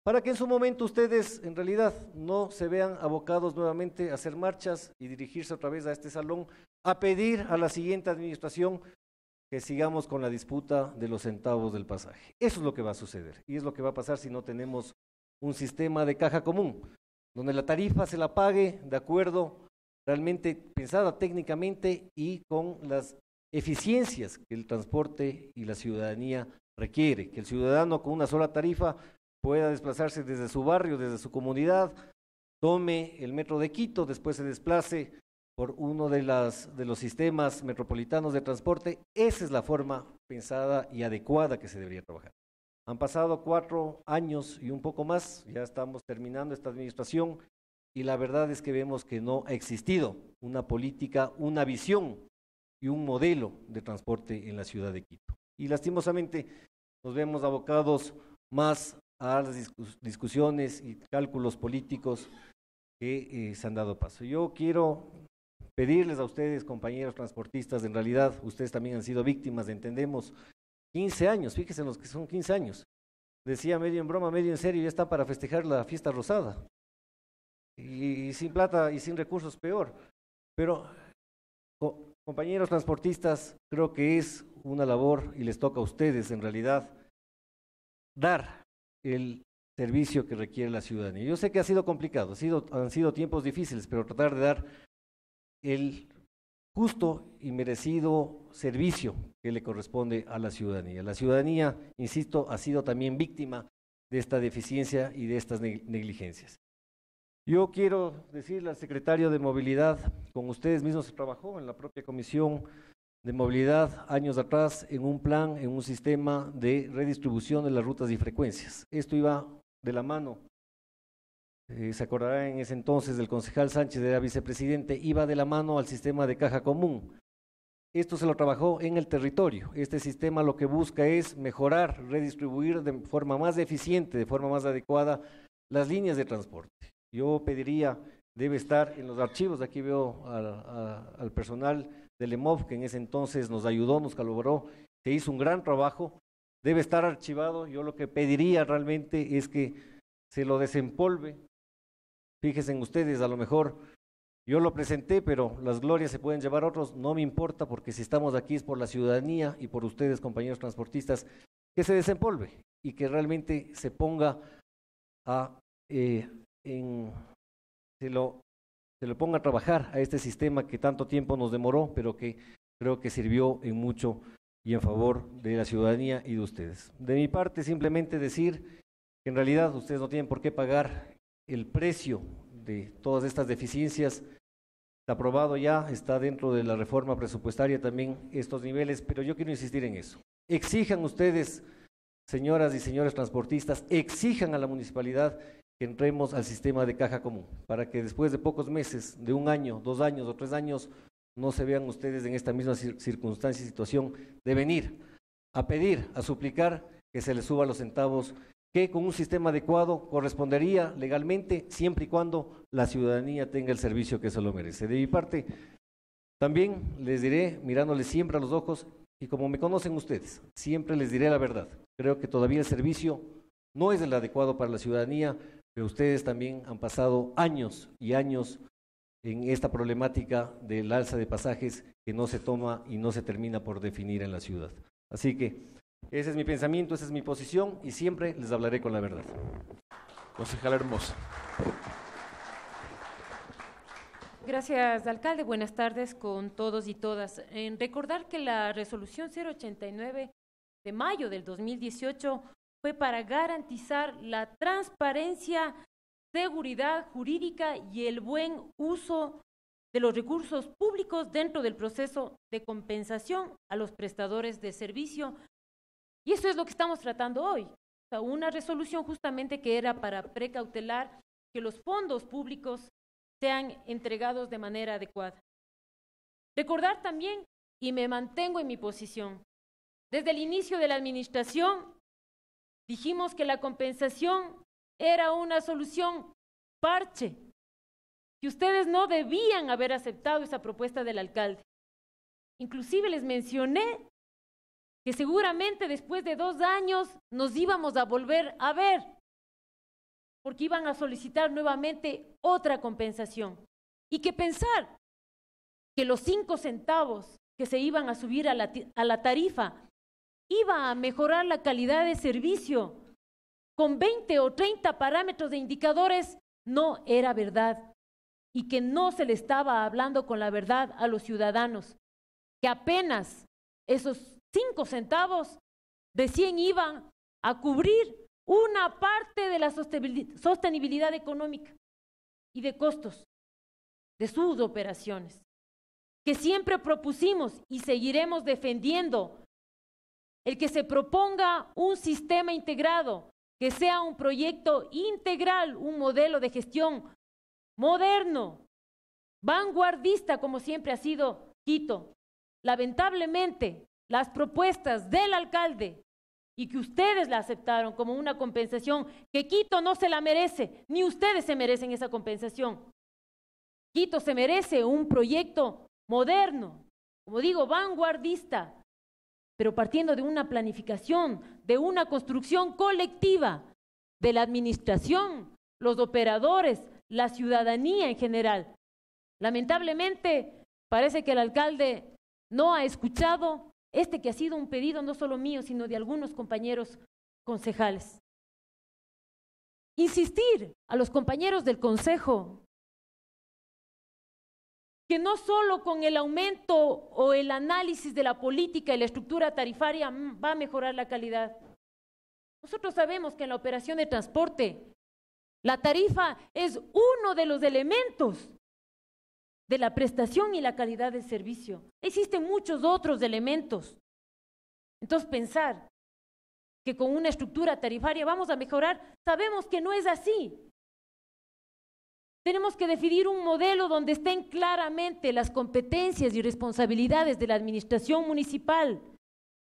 para que en su momento ustedes en realidad no se vean abocados nuevamente a hacer marchas y dirigirse otra vez a este salón a pedir a la siguiente administración que sigamos con la disputa de los centavos del pasaje. Eso es lo que va a suceder y es lo que va a pasar si no tenemos un sistema de caja común, donde la tarifa se la pague de acuerdo realmente pensada técnicamente y con las eficiencias que el transporte y la ciudadanía requiere, que el ciudadano con una sola tarifa pueda desplazarse desde su barrio, desde su comunidad, tome el Metro de Quito, después se desplace por uno de los sistemas metropolitanos de transporte. Esa es la forma pensada y adecuada que se debería trabajar. Han pasado 4 años y un poco más, ya estamos terminando esta administración, y la verdad es que vemos que no ha existido una política, una visión y un modelo de transporte en la ciudad de Quito. Y lastimosamente nos vemos abocados más a las discusiones y cálculos políticos que se han dado paso. Yo quiero pedirles a ustedes, compañeros transportistas, en realidad ustedes también han sido víctimas, entendemos, 15 años, fíjense los que son 15 años. Decía medio en broma, medio en serio, ya está para festejar la fiesta rosada. Y sin plata y sin recursos peor. Pero, compañeros transportistas, creo que es una labor y les toca a ustedes en realidad dar el servicio que requiere la ciudadanía. Yo sé que ha sido complicado, han sido tiempos difíciles, pero tratar de dar el justo y merecido servicio que le corresponde a la ciudadanía. La ciudadanía, insisto, ha sido también víctima de esta deficiencia y de estas negligencias. Yo quiero decirle al secretario de Movilidad, con ustedes mismos se trabajó en la propia Comisión de Movilidad años atrás en un plan, en un sistema de redistribución de las rutas y frecuencias. Esto iba de la mano, se acordará en ese entonces del concejal Sánchez, era vicepresidente, iba de la mano al sistema de caja común. Esto se lo trabajó en el territorio. Este sistema lo que busca es mejorar, redistribuir de forma más eficiente, de forma más adecuada las líneas de transporte. Yo pediría, debe estar en los archivos, aquí veo al personal del EMOV, que en ese entonces nos ayudó, nos colaboró, se hizo un gran trabajo, debe estar archivado. Yo lo que pediría realmente es que se lo desempolve. Fíjense en ustedes, a lo mejor yo lo presenté, pero las glorias se pueden llevar otros, no me importa, porque si estamos aquí es por la ciudadanía y por ustedes, compañeros transportistas, que se desempolve y que realmente se ponga se lo ponga a trabajar a este sistema que tanto tiempo nos demoró, pero que creo que sirvió en mucho y en favor de la ciudadanía y de ustedes. De mi parte, simplemente decir que en realidad ustedes no tienen por qué pagar el precio de todas estas deficiencias. Está aprobado ya, está dentro de la reforma presupuestaria también estos niveles, pero yo quiero insistir en eso. Exijan ustedes, señoras y señores transportistas, exijan a la municipalidad que entremos al sistema de caja común, para que después de pocos meses, de 1 año, 2 años o 3 años, no se vean ustedes en esta misma circunstancia y situación de venir a pedir, a suplicar que se les suba los centavos, que con un sistema adecuado correspondería legalmente, siempre y cuando la ciudadanía tenga el servicio que se lo merece. De mi parte, también les diré, mirándoles siempre a los ojos, y como me conocen ustedes, siempre les diré la verdad. Creo que todavía el servicio no es el adecuado para la ciudadanía, pero ustedes también han pasado años y años en esta problemática del alza de pasajes que no se toma y no se termina por definir en la ciudad. Así que ese es mi pensamiento, esa es mi posición y siempre les hablaré con la verdad. Concejala Hermosa. Gracias, alcalde. Buenas tardes con todos y todas. Recordar que la resolución 089 de mayo del 2018 fue para garantizar la transparencia, seguridad jurídica y el buen uso de los recursos públicos dentro del proceso de compensación a los prestadores de servicio. Y eso es lo que estamos tratando hoy. O sea, una resolución justamente que era para precautelar que los fondos públicos sean entregados de manera adecuada. Recordar también, y me mantengo en mi posición, desde el inicio de la administración dijimos que la compensación era una solución parche, que ustedes no debían haber aceptado esa propuesta del alcalde. Inclusive les mencioné que seguramente después de 2 años nos íbamos a volver a ver, porque iban a solicitar nuevamente otra compensación. Y que pensar que los 5 centavos que se iban a subir a la tarifa iba a mejorar la calidad de servicio con 20 o 30 parámetros de indicadores, no era verdad. Y que no se le estaba hablando con la verdad a los ciudadanos, que apenas esos 5 centavos recién iban a cubrir una parte de la sostenibilidad económica y de costos de sus operaciones, que siempre propusimos y seguiremos defendiendo el que se proponga un sistema integrado, que sea un proyecto integral, un modelo de gestión moderno, vanguardista, como siempre ha sido Quito. Lamentablemente, las propuestas del alcalde y que ustedes la aceptaron como una compensación que Quito no se la merece, ni ustedes se merecen esa compensación. Quito se merece un proyecto moderno, como digo, vanguardista, pero partiendo de una planificación, de una construcción colectiva de la administración, los operadores, la ciudadanía en general. Lamentablemente, parece que el alcalde no ha escuchado que ha sido un pedido no solo mío, sino de algunos compañeros concejales. Insistir a los compañeros del consejo que no solo con el aumento o el análisis de la política y la estructura tarifaria va a mejorar la calidad. Nosotros sabemos que en la operación de transporte, la tarifa es uno de los elementos de la prestación y la calidad del servicio. Existen muchos otros elementos. Entonces, pensar que con una estructura tarifaria vamos a mejorar, sabemos que no es así. Tenemos que definir un modelo donde estén claramente las competencias y responsabilidades de la administración municipal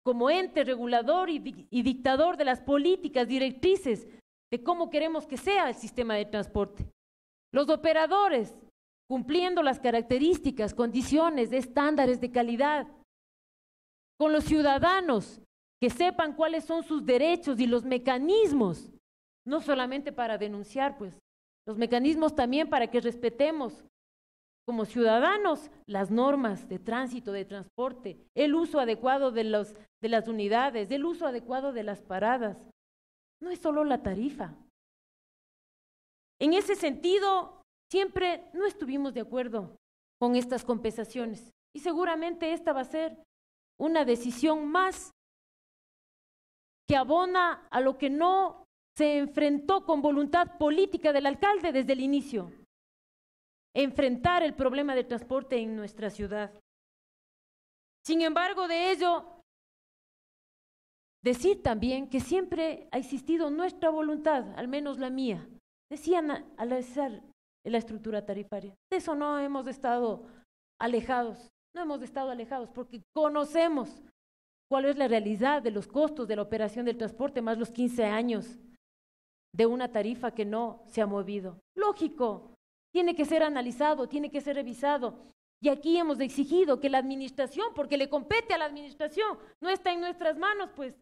como ente regulador y dictador de las políticas directrices de cómo queremos que sea el sistema de transporte. Los operadores, cumpliendo las características, condiciones, estándares de calidad. Con los ciudadanos, que sepan cuáles son sus derechos y los mecanismos, no solamente para denunciar, pues, los mecanismos también para que respetemos como ciudadanos las normas de tránsito, de transporte, el uso adecuado de las unidades, el uso adecuado de las paradas. No es solo la tarifa. En ese sentido, siempre no estuvimos de acuerdo con estas compensaciones y seguramente esta va a ser una decisión más que abona a lo que no se enfrentó con voluntad política del alcalde desde el inicio. Enfrentar el problema del transporte en nuestra ciudad. Sin embargo, de ello, decir también que siempre ha existido nuestra voluntad, al menos la mía, decían analizar la estructura tarifaria. De eso no hemos estado alejados, porque conocemos cuál es la realidad de los costos de la operación del transporte, más los 15 años de una tarifa que no se ha movido. Lógico, tiene que ser analizado, tiene que ser revisado. Y aquí hemos exigido que la administración, porque le compete a la administración, no está en nuestras manos, pues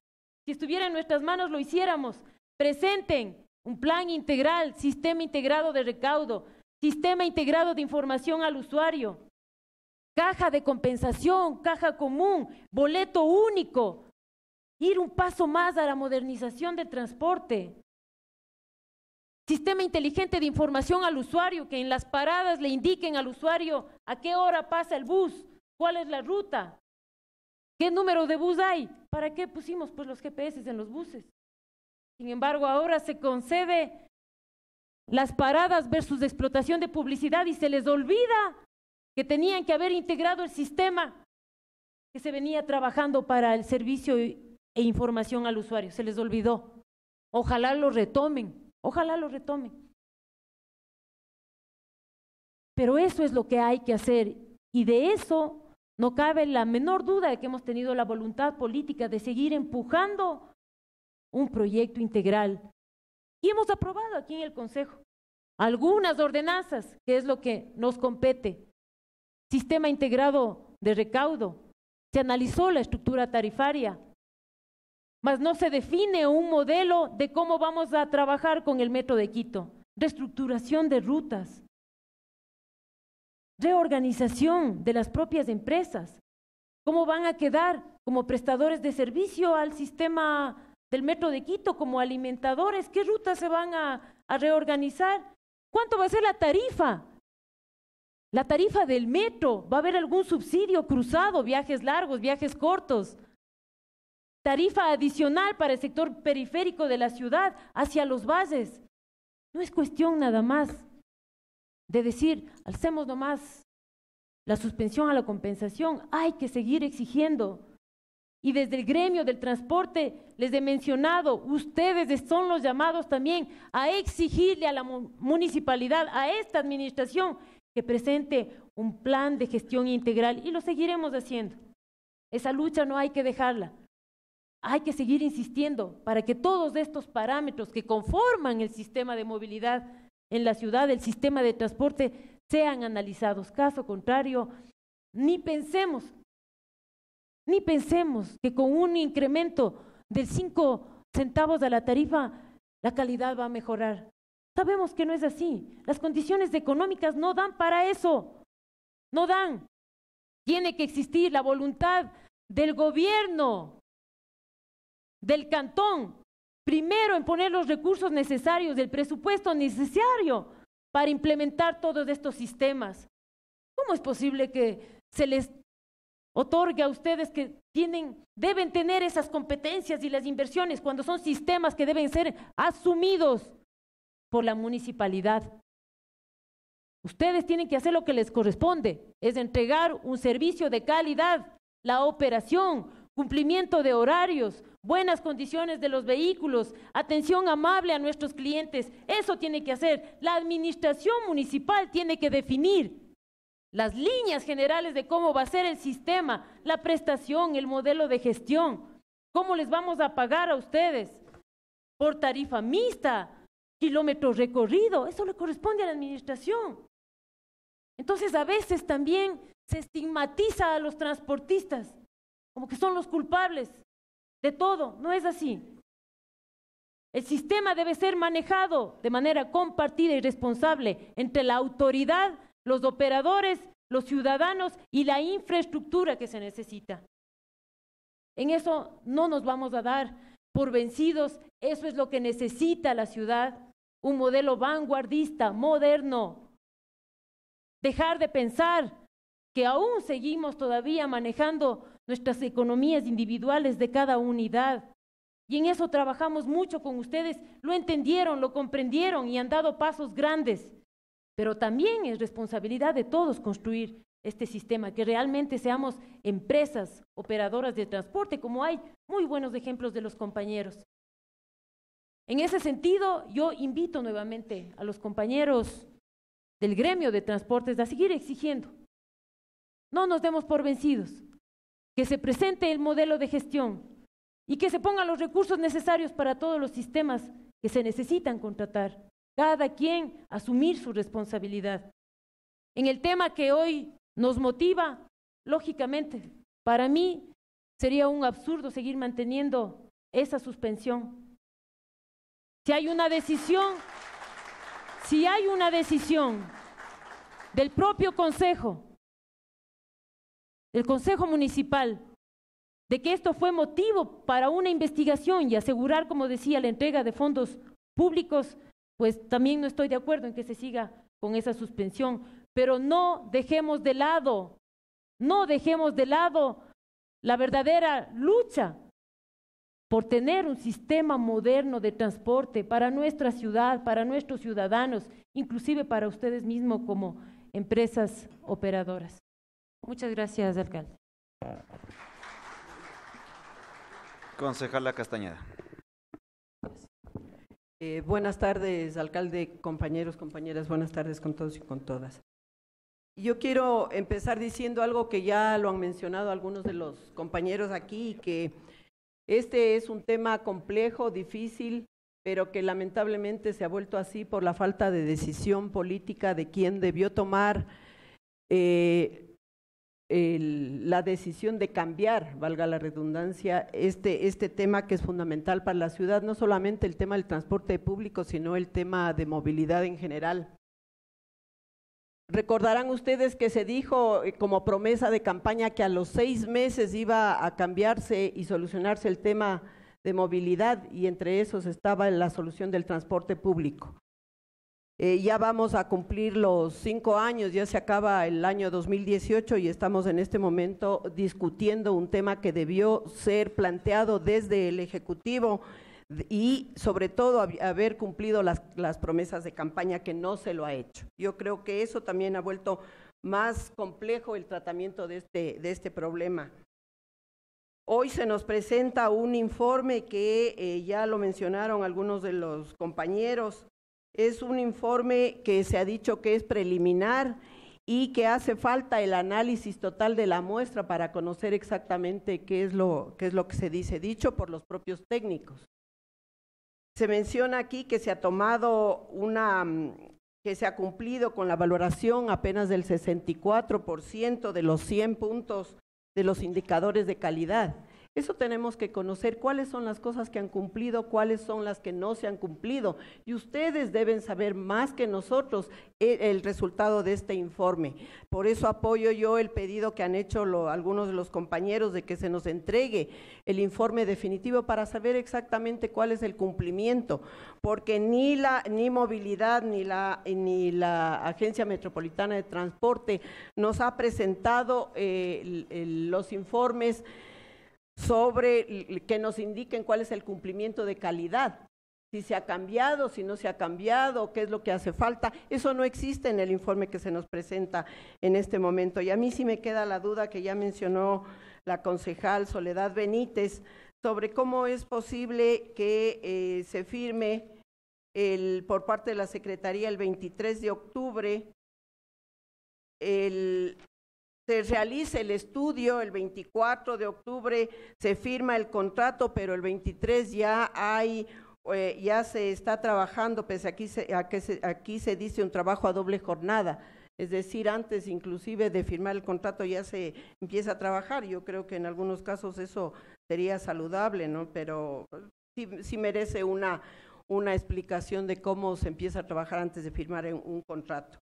si estuviera en nuestras manos lo hiciéramos. Presenten un plan integral, sistema integrado de recaudo, sistema integrado de información al usuario, caja de compensación, caja común, boleto único, ir un paso más a la modernización del transporte. Sistema inteligente de información al usuario, que en las paradas le indiquen al usuario a qué hora pasa el bus, cuál es la ruta, qué número de bus hay. ¿Para qué pusimos pues los GPS en los buses? Sin embargo, ahora se concede las paradas versus explotación de publicidad y se les olvida que tenían que haber integrado el sistema que se venía trabajando para el servicio e información al usuario. Se les olvidó. Ojalá lo retomen, ojalá lo retomen. Pero eso es lo que hay que hacer y de eso no cabe la menor duda de que hemos tenido la voluntad política de seguir empujando un proyecto integral. Y hemos aprobado aquí en el Consejo algunas ordenanzas, que es lo que nos compete. Sistema integrado de recaudo. Se analizó la estructura tarifaria, mas no se define un modelo de cómo vamos a trabajar con el Metro de Quito. Reestructuración de rutas. Reorganización de las propias empresas. ¿Cómo van a quedar como prestadores de servicio al sistema del Metro de Quito, como alimentadores? ¿Qué rutas se van a reorganizar? ¿Cuánto va a ser la tarifa? La tarifa del metro, ¿va a haber algún subsidio cruzado, viajes largos, viajes cortos? Tarifa adicional para el sector periférico de la ciudad, hacia los valles. No es cuestión nada más de decir, alcemos nomás la suspensión a la compensación, hay que seguir exigiendo. Y desde el gremio del transporte les he mencionado, ustedes son los llamados también a exigirle a la municipalidad, a esta administración, que presente un plan de gestión integral y lo seguiremos haciendo. Esa lucha no hay que dejarla. Hay que seguir insistiendo para que todos estos parámetros que conforman el sistema de movilidad en la ciudad, el sistema de transporte, sean analizados. Caso contrario, ni pensemos que con un incremento del 5 centavos a la tarifa, la calidad va a mejorar. Sabemos que no es así. Las condiciones económicas no dan para eso. No dan. Tiene que existir la voluntad del gobierno, del cantón, primero en poner los recursos necesarios, del presupuesto necesario para implementar todos estos sistemas. ¿Cómo es posible que se les otorgue a ustedes que deben tener esas competencias y las inversiones cuando son sistemas que deben ser asumidos por la municipalidad? Ustedes tienen que hacer lo que les corresponde, es entregar un servicio de calidad, la operación, cumplimiento de horarios, buenas condiciones de los vehículos, atención amable a nuestros clientes. Eso tiene que hacer. La administración municipal tiene que definir las líneas generales de cómo va a ser el sistema, la prestación, el modelo de gestión. ¿Cómo les vamos a pagar a ustedes? Por tarifa mixta, kilómetro recorrido, eso le corresponde a la administración. Entonces a veces también se estigmatiza a los transportistas como que son los culpables de todo. No es así. El sistema debe ser manejado de manera compartida y responsable entre la autoridad, los operadores, los ciudadanos y la infraestructura que se necesita. En eso no nos vamos a dar por vencidos. Eso es lo que necesita la ciudad, un modelo vanguardista, moderno. Dejar de pensar que aún seguimos todavía manejando nuestras economías individuales de cada unidad. Y en eso trabajamos mucho con ustedes, lo entendieron, lo comprendieron y han dado pasos grandes. Pero también es responsabilidad de todos construir este sistema, que realmente seamos empresas operadoras de transporte, como hay muy buenos ejemplos de los compañeros. En ese sentido, yo invito nuevamente a los compañeros del gremio de transportes a seguir exigiendo. No nos demos por vencidos, que se presente el modelo de gestión y que se pongan los recursos necesarios para todos los sistemas que se necesitan contratar. Cada quien asumir su responsabilidad. En el tema que hoy nos motiva, lógicamente, para mí sería un absurdo seguir manteniendo esa suspensión. Si hay una decisión del propio Consejo, del Consejo Municipal, de que esto fue motivo para una investigación y asegurar, como decía, la entrega de fondos públicos, pues también no estoy de acuerdo en que se siga con esa suspensión. Pero no dejemos de lado la verdadera lucha por tener un sistema moderno de transporte para nuestra ciudad, para nuestros ciudadanos, inclusive para ustedes mismos como empresas operadoras. Muchas gracias, alcalde. Concejala Castañeda. Buenas tardes, alcalde, compañeros, compañeras, buenas tardes con todos y con todas. Yo quiero empezar diciendo algo que ya lo han mencionado algunos de los compañeros aquí, que este es un tema complejo, difícil, pero que lamentablemente se ha vuelto así por la falta de decisión política de quien debió tomar la decisión de cambiar, valga la redundancia, este tema que es fundamental para la ciudad, no solamente el tema del transporte público, sino el tema de movilidad en general. Recordarán ustedes que se dijo como promesa de campaña que a los 6 meses iba a cambiarse y solucionarse el tema de movilidad, y entre esos estaba la solución del transporte público. Ya vamos a cumplir los 5 años, ya se acaba el año 2018 y estamos en este momento discutiendo un tema que debió ser planteado desde el Ejecutivo y sobre todo haber cumplido las promesas de campaña, que no se lo ha hecho. Yo creo que eso también ha vuelto más complejo el tratamiento de este problema. Hoy se nos presenta un informe que ya lo mencionaron algunos de los compañeros. Es un informe que se ha dicho que es preliminar y que hace falta el análisis total de la muestra para conocer exactamente qué es lo que se dice, dicho por los propios técnicos. Se menciona aquí que se ha tomado que se ha cumplido con la valoración apenas del 64% de los 100 puntos de los indicadores de calidad. Eso tenemos que conocer, cuáles son las cosas que han cumplido, cuáles son las que no se han cumplido. Y ustedes deben saber más que nosotros el resultado de este informe. Por eso apoyo yo el pedido que han hecho algunos de los compañeros de que se nos entregue el informe definitivo para saber exactamente cuál es el cumplimiento. Porque ni movilidad ni la Agencia Metropolitana de Transporte nos ha presentado los informes sobre que nos indiquen cuál es el cumplimiento de calidad, si se ha cambiado, si no se ha cambiado, qué es lo que hace falta. Eso no existe en el informe que se nos presenta en este momento. Y a mí sí me queda la duda que ya mencionó la concejal Soledad Benítez sobre cómo es posible que se firme por parte de la Secretaría el 23 de octubre se realice el estudio, el 24 de octubre se firma el contrato, pero el 23 ya se está trabajando, pese a que aquí se dice un trabajo a doble jornada, es decir, antes inclusive de firmar el contrato ya se empieza a trabajar. Yo creo que en algunos casos eso sería saludable, ¿no? Pero sí merece una explicación de cómo se empieza a trabajar antes de firmar un contrato.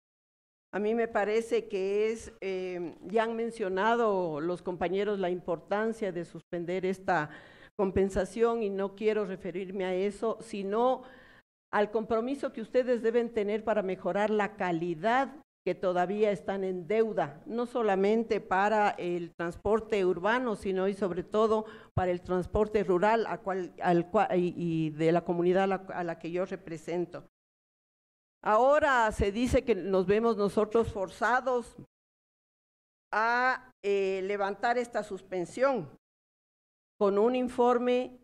A mí me parece que ya han mencionado los compañeros la importancia de suspender esta compensación y no quiero referirme a eso, sino al compromiso que ustedes deben tener para mejorar la calidad que todavía están en deuda, no solamente para el transporte urbano, sino y sobre todo para el transporte rural y de la comunidad a la que yo represento. Ahora se dice que nos vemos nosotros forzados a levantar esta suspensión con un informe,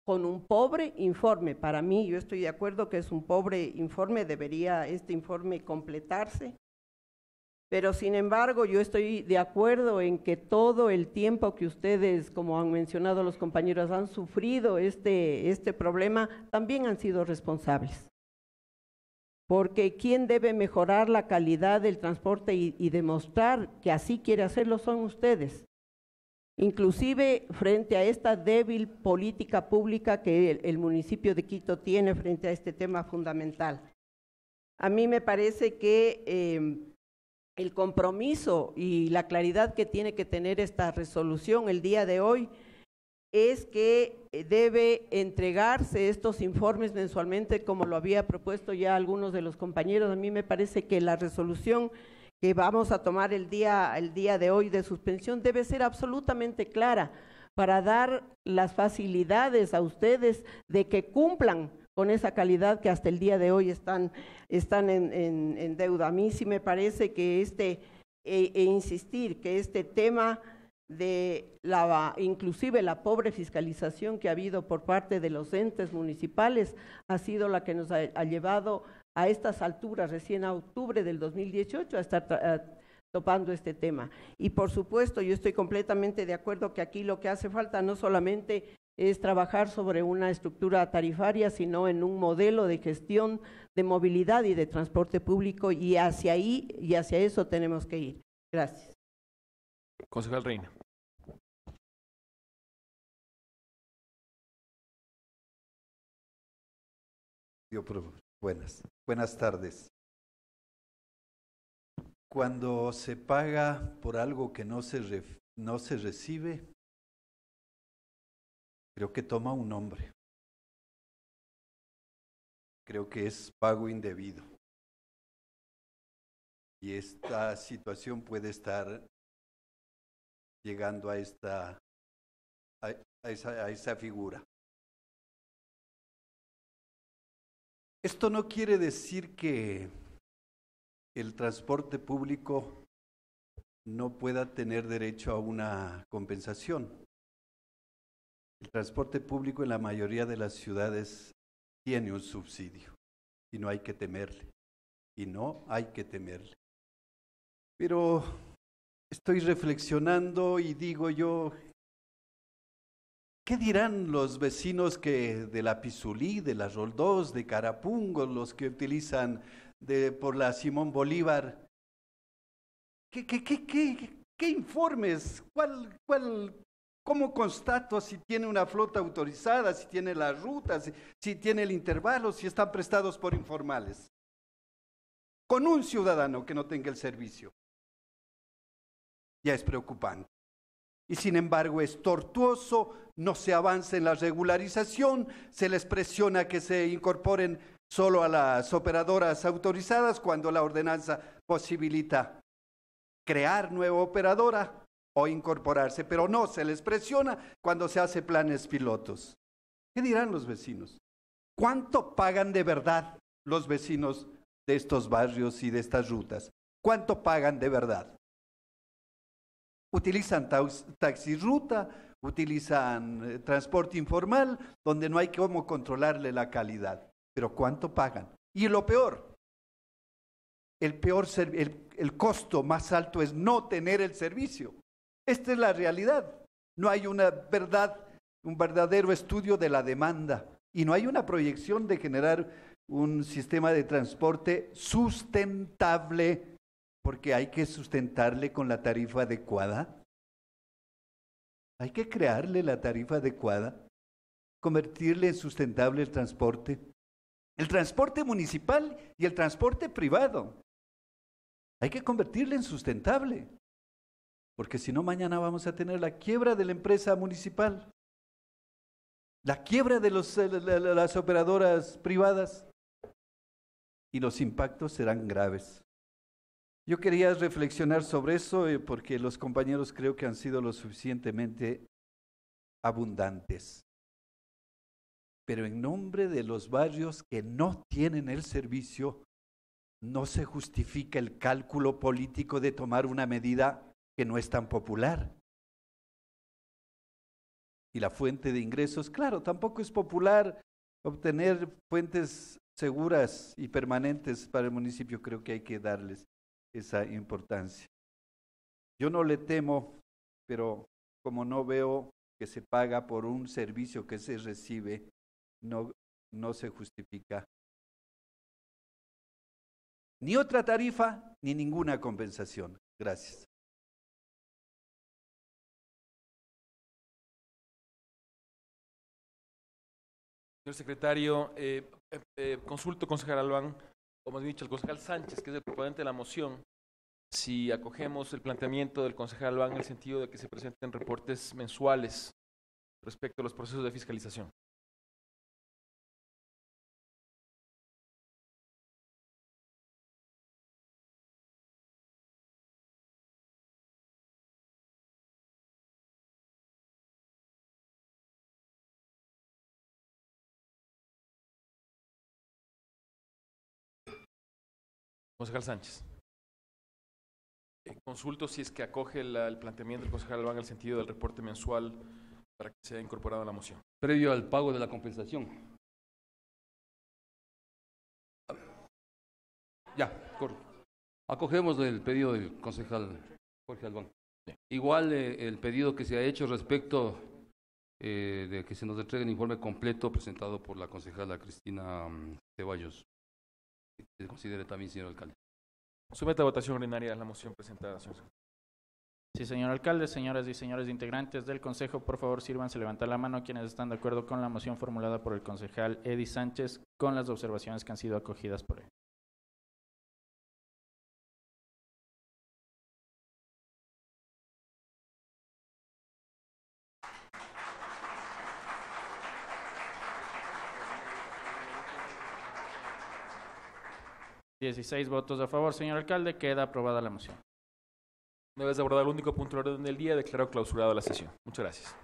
con un pobre informe. Para mí, yo estoy de acuerdo que es un pobre informe, debería este informe completarse, pero sin embargo yo estoy de acuerdo en que todo el tiempo que ustedes, como han mencionado los compañeros, han sufrido este problema, también han sido responsables. Porque quien debe mejorar la calidad del transporte y demostrar que así quiere hacerlo son ustedes. Inclusive frente a esta débil política pública que el municipio de Quito tiene frente a este tema fundamental. A mí me parece que el compromiso y la claridad que tiene que tener esta resolución el día de hoy es que debe entregarse estos informes mensualmente, como lo había propuesto ya algunos de los compañeros. A mí me parece que la resolución que vamos a tomar el día de hoy de suspensión debe ser absolutamente clara para dar las facilidades a ustedes de que cumplan con esa calidad que hasta el día de hoy están en deuda. A mí sí me parece que insistir que este tema de inclusive la pobre fiscalización que ha habido por parte de los entes municipales ha sido la que nos ha llevado a estas alturas, recién a octubre del 2018, a estar topando este tema. Y por supuesto, yo estoy completamente de acuerdo que aquí lo que hace falta no solamente es trabajar sobre una estructura tarifaria, sino en un modelo de gestión de movilidad y de transporte público, y hacia eso tenemos que ir. Gracias. Concejal Reina. Buenas tardes. Cuando se paga por algo que no se recibe, creo que toma un nombre. Creo que es pago indebido. Y esta situación puede estar llegando a esa figura. Esto no quiere decir que el transporte público no pueda tener derecho a una compensación. El transporte público en la mayoría de las ciudades tiene un subsidio y no hay que temerle. Pero estoy reflexionando y digo yo, ¿qué dirán los vecinos de la Pisulí, de la Roldós, de Carapungo, los que utilizan por la Simón Bolívar? ¿Qué informes? ¿Cómo constato si tiene una flota autorizada, si tiene las rutas, si tiene el intervalo, si están prestados por informales? Con un ciudadano que no tenga el servicio. Ya es preocupante. Y sin embargo es tortuoso, no se avanza en la regularización, se les presiona que se incorporen solo a las operadoras autorizadas cuando la ordenanza posibilita crear nueva operadora o incorporarse, pero no, se les presiona cuando se hace planes pilotos. ¿Qué dirán los vecinos? ¿Cuánto pagan de verdad los vecinos de estos barrios y de estas rutas? ¿Cuánto pagan de verdad? Utilizan taxi ruta, utilizan transporte informal, donde no hay cómo controlarle la calidad. Pero ¿cuánto pagan? Y lo peor, el costo más alto es no tener el servicio. Esta es la realidad. No hay un verdadero estudio de la demanda y no hay una proyección de generar un sistema de transporte sustentable, porque hay que sustentarle con la tarifa adecuada. Hay que crearle la tarifa adecuada, convertirle en sustentable el transporte municipal y el transporte privado. Hay que convertirle en sustentable, porque si no mañana vamos a tener la quiebra de la empresa municipal, la quiebra de las operadoras privadas y los impactos serán graves. Yo quería reflexionar sobre eso porque los compañeros creo que han sido lo suficientemente abundantes. Pero en nombre de los barrios que no tienen el servicio, no se justifica el cálculo político de tomar una medida que no es tan popular. Y la fuente de ingresos, claro, tampoco es popular obtener fuentes seguras y permanentes para el municipio, creo que hay que darles esa importancia. Yo no le temo, pero como no veo que se paga por un servicio que se recibe, no se justifica ni otra tarifa ni ninguna compensación. Gracias. Señor secretario, consulto concejal Albán, o más bien dicho, el concejal Sánchez, que es el proponente de la moción, si acogemos el planteamiento del concejal Albán en el sentido de que se presenten reportes mensuales respecto a los procesos de fiscalización. Concejal Sánchez. Consulto si es que acoge el planteamiento del concejal Albán en el sentido del reporte mensual para que sea incorporado a la moción. Previo al pago de la compensación. Ya, correcto. Acogemos el pedido del concejal Jorge Albán. Igual el pedido que se ha hecho respecto de que se nos entregue el informe completo presentado por la concejala Cristina Ceballos. Que se considere también, señor alcalde. Someta a votación ordinaria la moción presentada, señor. Sí, señor alcalde, señoras y señores integrantes del Consejo, por favor, sírvanse levantar la mano quienes están de acuerdo con la moción formulada por el concejal Edi Sánchez con las observaciones que han sido acogidas por él. ¿16 votos a favor, señor alcalde? Queda aprobada la moción. Una vez abordado el único punto del orden del día, declaro clausurada la sesión. Muchas gracias.